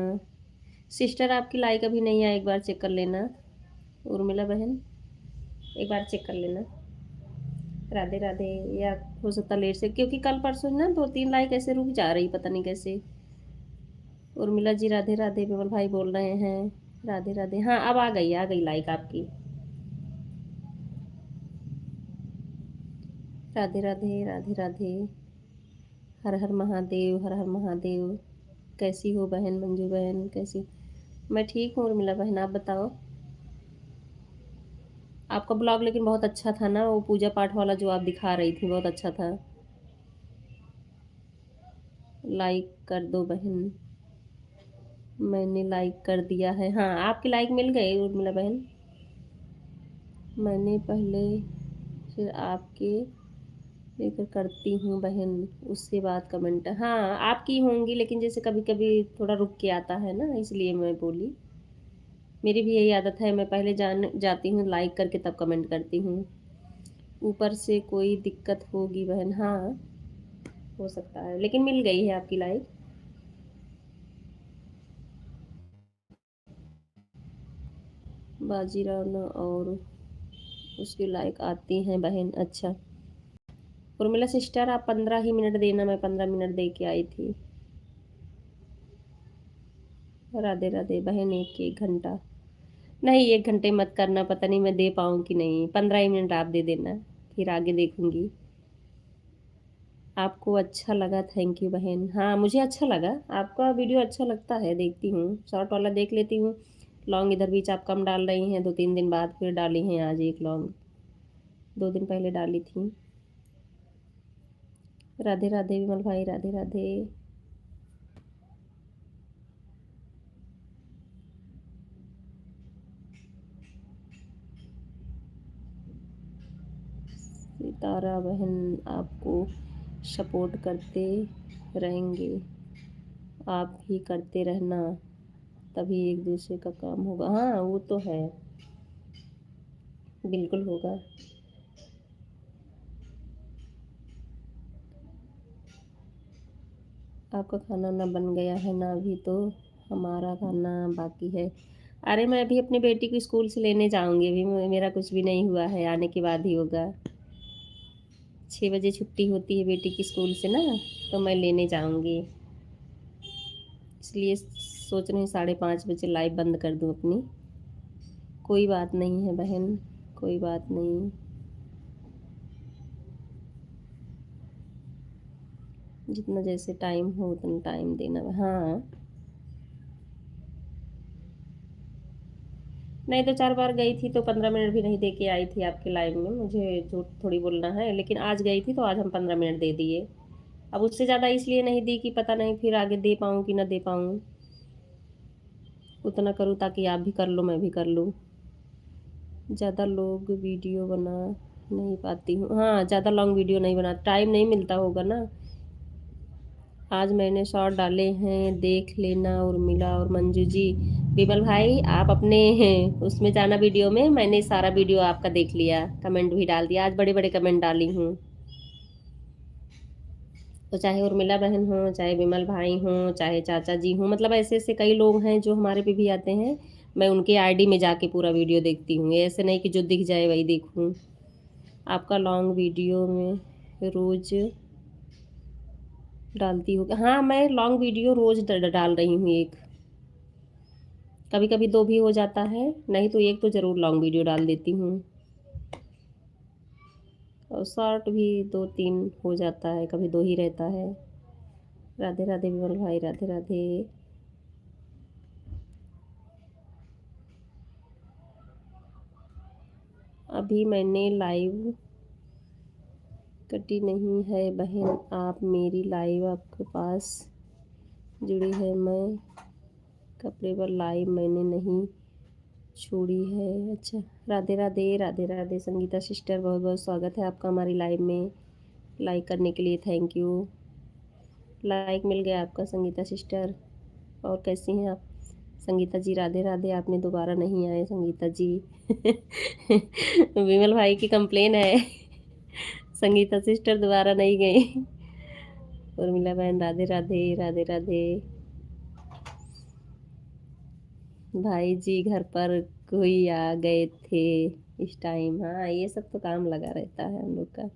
सिस्टर आपकी लाइक अभी नहीं आया, एक बार चेक कर लेना। उर्मिला बहन एक बार चेक कर लेना। राधे राधे। या हो सकता लेट से, क्योंकि कल परसों ना 2-3 लाइक ऐसे रुक जा रही, पता नहीं कैसे। उर्मिला जी राधे राधे, विमल भाई बोल रहे हैं राधे राधे। हाँ अब आ गई लाइक आपकी। राधे राधे राधे राधे। हर हर महादेव हर हर महादेव। कैसी हो बहन मंजू बहन, कैसी? मैं ठीक हूँ उर्मिला बहन, आप बताओ। आपका ब्लॉग लेकिन बहुत अच्छा था ना, वो पूजा पाठ वाला जो आप दिखा रही थी, बहुत अच्छा था। लाइक कर दो बहन। मैंने लाइक कर दिया है। हाँ आपकी लाइक मिल गई उर्मिला बहन। मैंने पहले फिर आपके लेकर करती हूँ बहन, उसके बाद कमेंट। हाँ आपकी होंगी, लेकिन जैसे कभी कभी थोड़ा रुक के आता है ना, इसलिए मैं बोली। मेरी भी यही आदत है, मैं पहले जान जाती हूँ लाइक करके तब कमेंट करती हूँ। ऊपर से कोई दिक्कत होगी बहन? हाँ हो सकता है, लेकिन मिल गई है आपकी लाइक। बाजीराव न और उसकी लाइक आती हैं बहन, अच्छा। उर्मिला सिस्टर आप 15 ही मिनट देना, मैं 15 मिनट दे के आई थी। राधे राधे बहन, एक घंटा नहीं, 1 घंटे मत करना, पता नहीं मैं दे पाऊँ कि नहीं। 15 ही मिनट आप दे देना, फिर आगे देखूंगी। आपको अच्छा लगा, थैंक यू बहन। हाँ मुझे अच्छा लगा, आपका वीडियो अच्छा लगता है, देखती हूँ। शॉर्ट वाला देख लेती हूँ। लॉन्ग इधर बीच आप कम डाल रही हैं, 2-3 दिन बाद फिर डाली हैं, आज एक लॉन्ग 2 दिन पहले डाली थी। राधे राधे विमल भाई, राधे राधे। सितारा बहन आपको सपोर्ट करते रहेंगे, आप भी करते रहना, तभी एक दूसरे का काम होगा। हाँ वो तो है, बिल्कुल होगा। आपका खाना ना बन गया है ना अभी तो, हमारा खाना बाकी है। अरे मैं अभी अपनी बेटी को स्कूल से लेने जाऊंगी, अभी मेरा कुछ भी नहीं हुआ है, आने के बाद ही होगा। 6 बजे छुट्टी होती है बेटी की स्कूल से ना, तो मैं लेने जाऊंगी, इसलिए सोच रही हूँ 5:30 बजे लाइव बंद कर दूँ अपनी। कोई बात नहीं है बहन, कोई बात नहीं। जितना जैसे टाइम हो उतना टाइम देना। हाँ नहीं तो 4 बार गई थी तो 15 मिनट भी नहीं दे के आई थी आपके लाइव में, मुझे झूठ थोड़ी बोलना है, लेकिन आज गई थी तो आज हम 15 मिनट दे दिए। अब उससे ज़्यादा इसलिए नहीं दी कि पता नहीं फिर आगे दे पाऊँ कि ना दे पाऊँ। उतना करूँ ताकि आप भी कर लो मैं भी कर लूँ। ज़्यादा लोग वीडियो बना नहीं पाती हूँ। हाँ ज़्यादा लॉन्ग वीडियो नहीं बना, टाइम नहीं मिलता होगा ना। आज मैंने शॉर्ट डाले हैं, देख लेना उर्मिला और मंजू जी। विमल भाई आप अपने हैं उसमें जाना, वीडियो में मैंने सारा वीडियो आपका देख लिया, कमेंट भी डाल दिया, आज बड़े बड़े कमेंट डाली हूँ। तो चाहे उर्मिला बहन हो, चाहे विमल भाई हो, चाहे चाचा जी हों, मतलब ऐसे ऐसे कई लोग हैं जो हमारे पे भी आते हैं। मैं उनके आईडी में जाके पूरा वीडियो देखती हूँ, ऐसे नहीं कि जो दिख जाए वही देखूँ। आपका लॉन्ग वीडियो में रोज़ डालती हूँ? हाँ मैं लॉन्ग वीडियो रोज़ डाल रही हूँ एक, कभी कभी 2 भी हो जाता है, नहीं तो एक तो ज़रूर लॉन्ग वीडियो डाल देती हूँ। और शॉर्ट भी 2-3 हो जाता है, कभी 2 ही रहता है। राधे राधे विमल भाई, राधे राधे। अभी मैंने लाइव कटी नहीं है बहन, आप मेरी लाइव आपके पास जुड़ी है, मैं कपड़े पर लाइव मैंने नहीं छोड़ी है। अच्छा राधे राधे राधे राधे। संगीता सिस्टर बहुत बहुत स्वागत है आपका हमारी लाइव में, लाइक करने के लिए थैंक यू। लाइक मिल गया आपका संगीता सिस्टर। और कैसी हैं आप संगीता जी? राधे राधे। आपने दोबारा नहीं आए संगीता जी। विमल भाई की कंप्लेन है, संगीता सिस्टर दोबारा नहीं गई। उर्मिला बहन राधे राधे राधे राधे। भाई जी घर पर कोई आ गए थे इस टाइम। हाँ, ये सब तो काम लगा रहता है हम लोग का।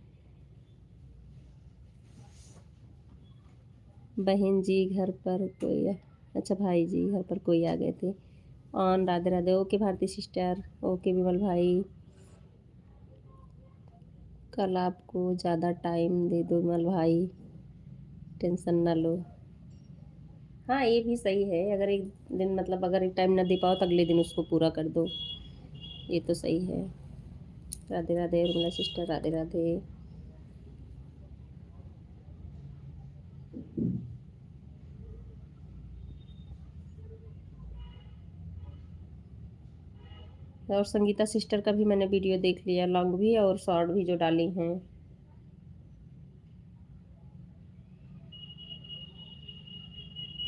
बहन जी घर पर कोई अच्छा, भाई जी घर पर कोई आ गए थे। On, Radhe Radhe. Okay Bharti sister, okay Vimal भाई। कल आपको ज़्यादा टाइम दे दो विमल भाई, टेंशन ना लो। हाँ, ये भी सही है। अगर एक दिन मतलब अगर एक टाइम ना दे पाओ तो अगले दिन उसको पूरा कर दो, ये तो सही है। राधे राधे उर्मिला सिस्टर, राधे राधे। और संगीता सिस्टर का भी मैंने वीडियो देख लिया, लॉन्ग भी और शॉर्ट भी जो डाली हैं।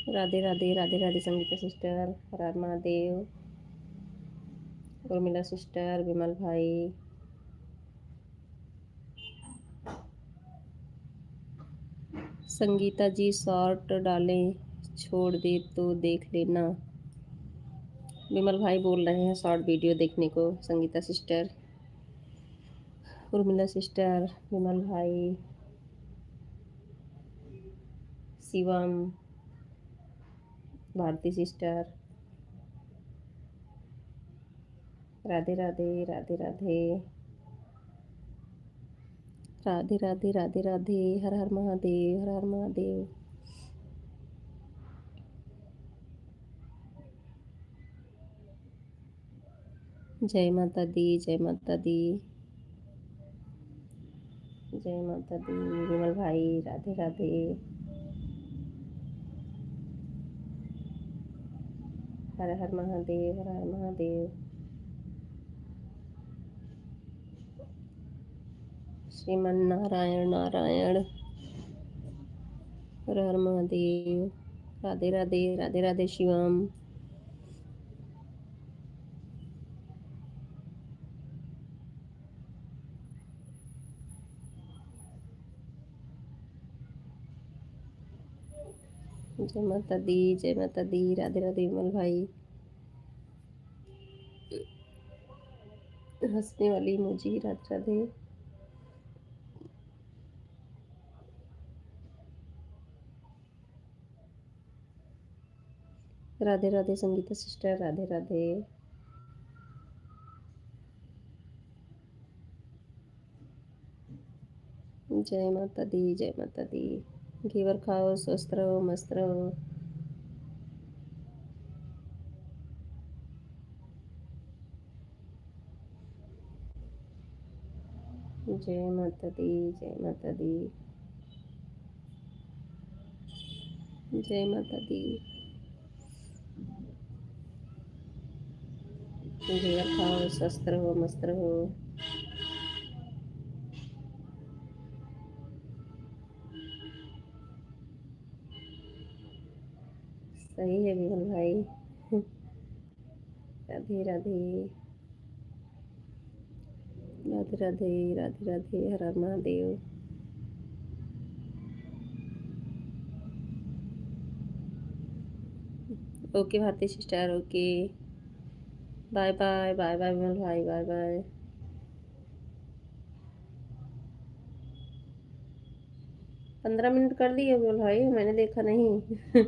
राधे राधे, राधे राधे संगीता सिस्टर, हर हर महादेव। उर्मिला सिस्टर, विमल भाई। संगीता जी शॉर्ट डालें छोड़ दे तो देख लेना। विमल भाई बोल रहे हैं शॉर्ट वीडियो देखने को। संगीता सिस्टर, उर्मिला सिस्टर, विमल भाई, शिवम, भारती सिस्टर। राधे राधे, राधे राधे। राधे राधे, राधे राधे, हर हर महादेव, हर हर महादेव। जय माता दी, जय माता दी। जय माता दी विमल भाई, राधे राधे। हर हर महादेव, हर हर महादेव। श्रीमन नारायण नारायण। हर हर महादेव। राधे राधे, राधे राधे शिवम। जय माता दी, जय माता दी, राधे राधे विमल भाई। हंसने वाली मुझे, राधे राधे। राधे राधे संगीता सिस्टर, राधे राधे। जय माता दी, जय माता दी। घेवर खाओ, स्वस्थ रहो, मस्त रहो। जय माता दी, जय माता दी। जय माता दी। घेवर खाओ, स्वस्थ रहो, मस्त रहो। सही है विमल भाई। Radhe Radhe, Radhe Radhe, Radhe Radhe, Har Har Mahadev. Okay Bharti sister, okay. Bye bye, bye bye Vimal भाई, बाय बाय। 15 मिनट कर दिए विमल भाई, मैंने देखा नहीं।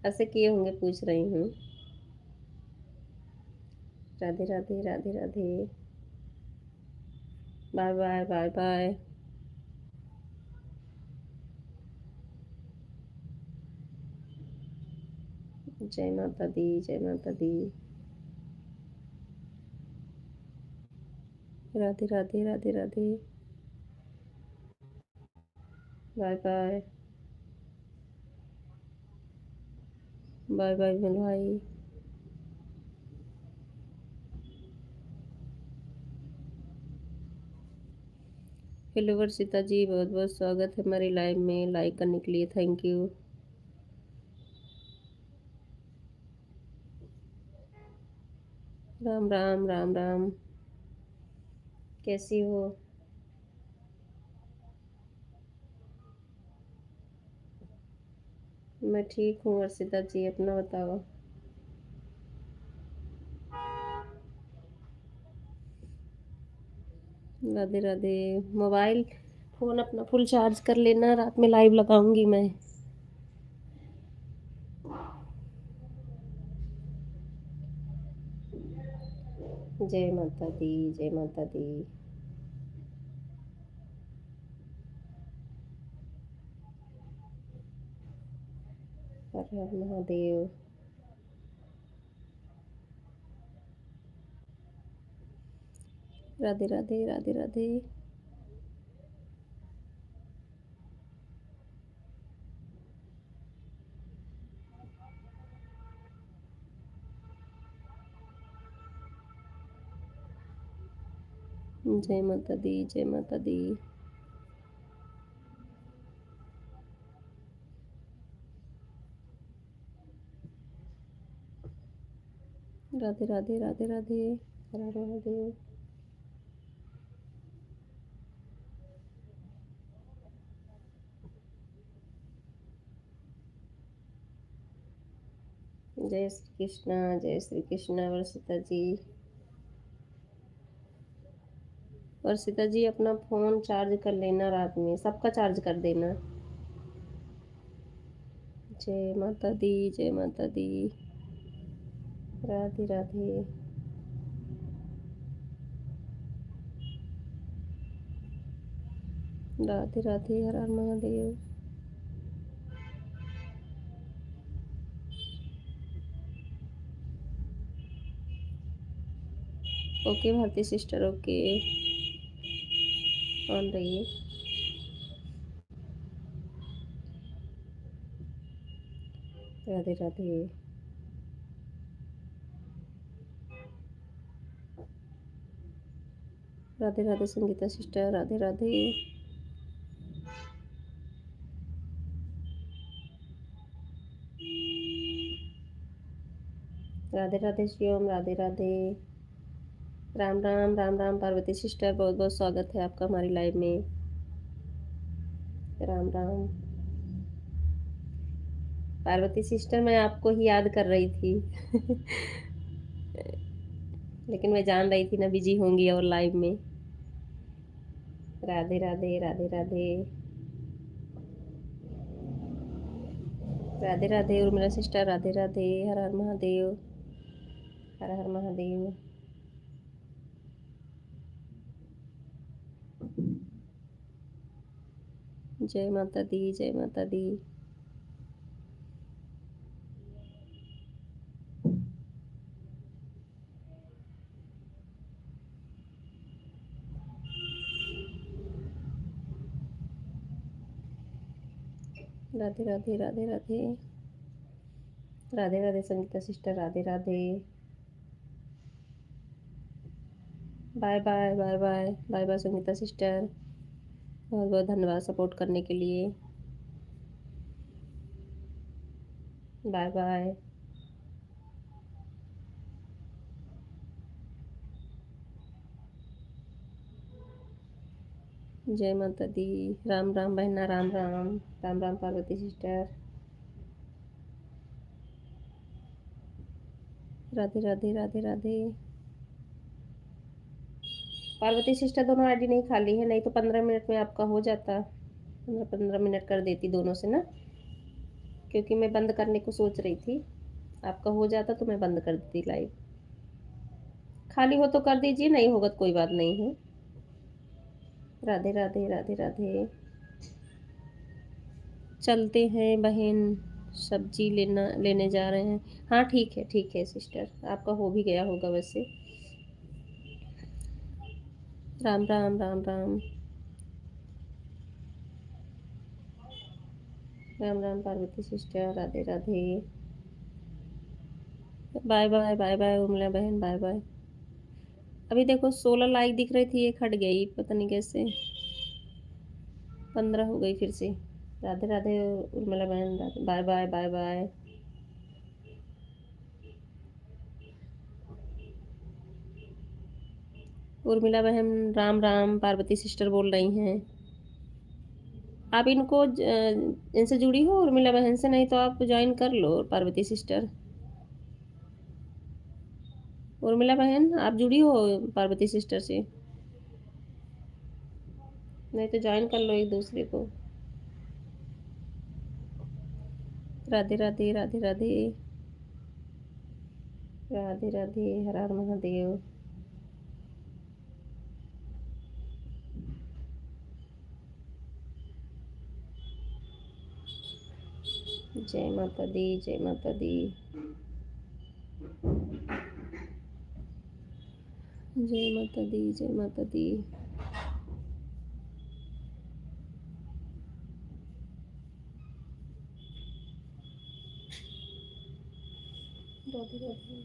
ऐसे किए होंगे, पूछ रही हूँ। Radhe Radhe, Radhe Radhe. Bye bye, bye bye. जय माता दी, जय माता दी। Radhe Radhe, Radhe Radhe. Bye bye, bye bye Vimal भाई। हेलो वर्षिता जी, बहुत बहुत स्वागत है हमारी लाइव में। लाइक करने के लिए थैंक यू। राम राम, राम राम। कैसी हो? मैं ठीक हूँ वर्षिता जी, अपना बताओ। राधे राधे। मोबाइल फ़ोन अपना फुल चार्ज कर लेना, रात में लाइव लगाऊंगी मैं। जय माता दी, जय माता दी। हर हर महादेव। राधे राधे, राधे राधे। जय माता दी, जय माता दी। राधे राधे, राधे राधे। हर हर महादेव। जय श्री कृष्णा, जय श्री कृष्णा। वर्षिता जी, वर्षिता जी अपना फ़ोन चार्ज कर लेना, रात में सबका चार्ज कर देना। जय माता दी, जय माता दी। Radhe Radhe. Radhe Radhe, Har Har Mahadev. Okay Bharti sister, okay on रहिए। राधे राधे। राधे राधे संगीता सिस्टर, राधे राधे। राधे राधे शिवम, राधे राधे। राम राम, राम राम पार्वती सिस्टर, बहुत बहुत स्वागत है आपका हमारी लाइव में। राम राम पार्वती सिस्टर, मैं आपको ही याद कर रही थी। लेकिन मैं जान रही थी ना बिजी होंगी और लाइव में। राधे राधे, राधे राधे। राधे राधे उर्मिला सिस्टर, राधे राधे। हर हर महादेव, हर हर महादेव। जय माता दी, जय माता दी। Radhe Radhe, Radhe Radhe. Radhe Radhe Sangeeta sister, Radhe Radhe. Bye bye, bye bye, bye bye Sangeeta sister. बहुत बहुत धन्यवाद सपोर्ट करने के लिए। Bye bye. जय माता दी। राम राम बहना, राम राम। राम राम पार्वती सिस्टर। राधे राधे, राधे राधे। पार्वती सिस्टर दोनों आईडी नहीं खाली है, नहीं तो 15 मिनट में आपका हो जाता। 15 15 मिनट कर देती दोनों से ना, क्योंकि मैं बंद करने को सोच रही थी। आपका हो जाता तो मैं बंद कर देती लाइव। खाली हो तो कर दीजिए, नहीं होगा तो कोई बात नहीं है। राधे राधे, राधे राधे। चलते हैं बहन, सब्जी लेने जा रहे हैं। हाँ ठीक है सिस्टर, आपका हो भी गया होगा वैसे। Ram Ram, Ram Ram. Ram Ram Parvati sister, Radhe Radhe. Bye bye, bye bye Urmila बहन, बाय बाय। अभी देखो 16 लाइक दिख रही थी, एक हट गई, पता नहीं कैसे। 15 हो गई फिर से। राधे राधे उर्मिला बहन, bye bye, bye bye. Urmila बहन राम राम, पार्वती सिस्टर बोल रही हैं। आप इनसे जुड़ी हो उर्मिला बहन से, नहीं तो आप ज्वाइन कर लो पार्वती सिस्टर। उर्मिला बहन आप जुड़ी हो पार्वती सिस्टर से। नहीं तो जॉइन कर लो एक दूसरे को। राधे राधे राधे राधे राधे राधे, हर हर महादेव। जय माता दी, जय माता दी, जय माता दी, जय माता दी। राधे राधे।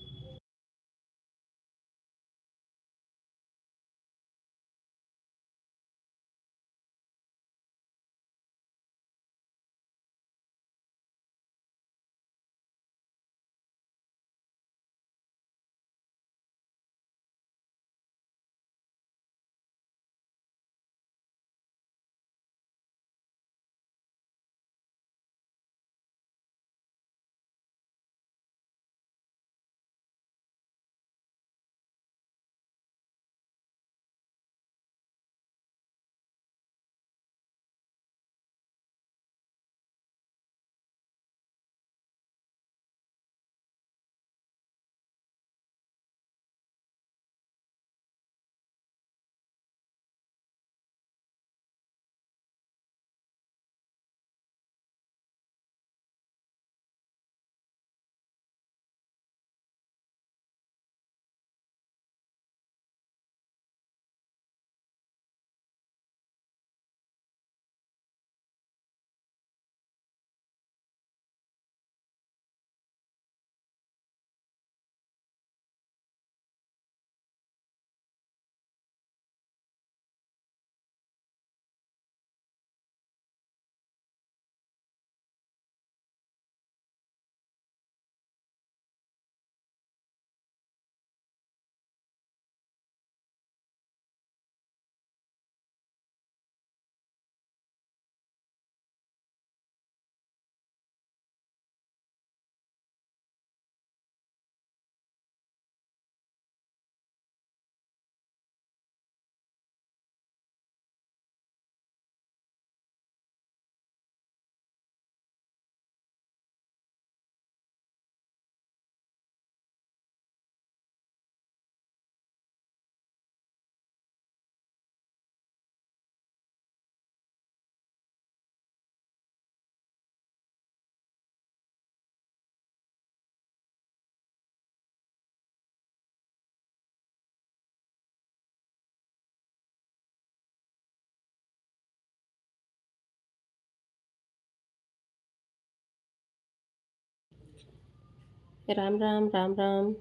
राम राम राम राम।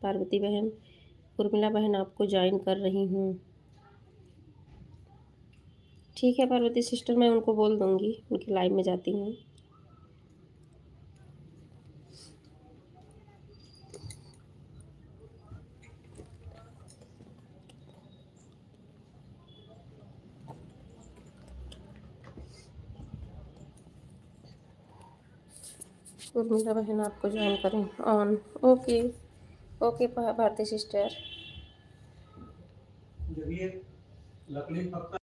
पार्वती बहन, उर्मिला बहन आपको ज्वाइन कर रही हूँ। ठीक है पार्वती सिस्टर, मैं उनको बोल दूँगी, उनकी लाइव में जाती हूँ। उर्मिला बहन आपको ज्वाइन करें on. Okay okay Bharti sister. जब ये लकड़ी पकता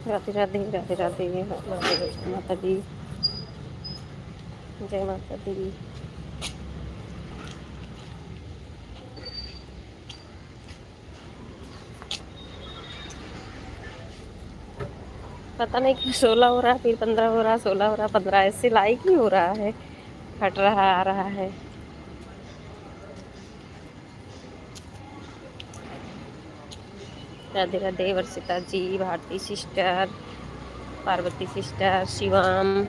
राधे राधे राधे राधे माता दी, जय माता दी। पता नहीं क्यों 16 हो रहा, फिर 15 हो रहा, 16 हो रहा, 15, ऐसे लाइक ही हो रहा है, हट रहा आ रहा है। राधे राधे वर्षिता जी, भारती सिस्टर, पार्वती सिस्टर, शिवम।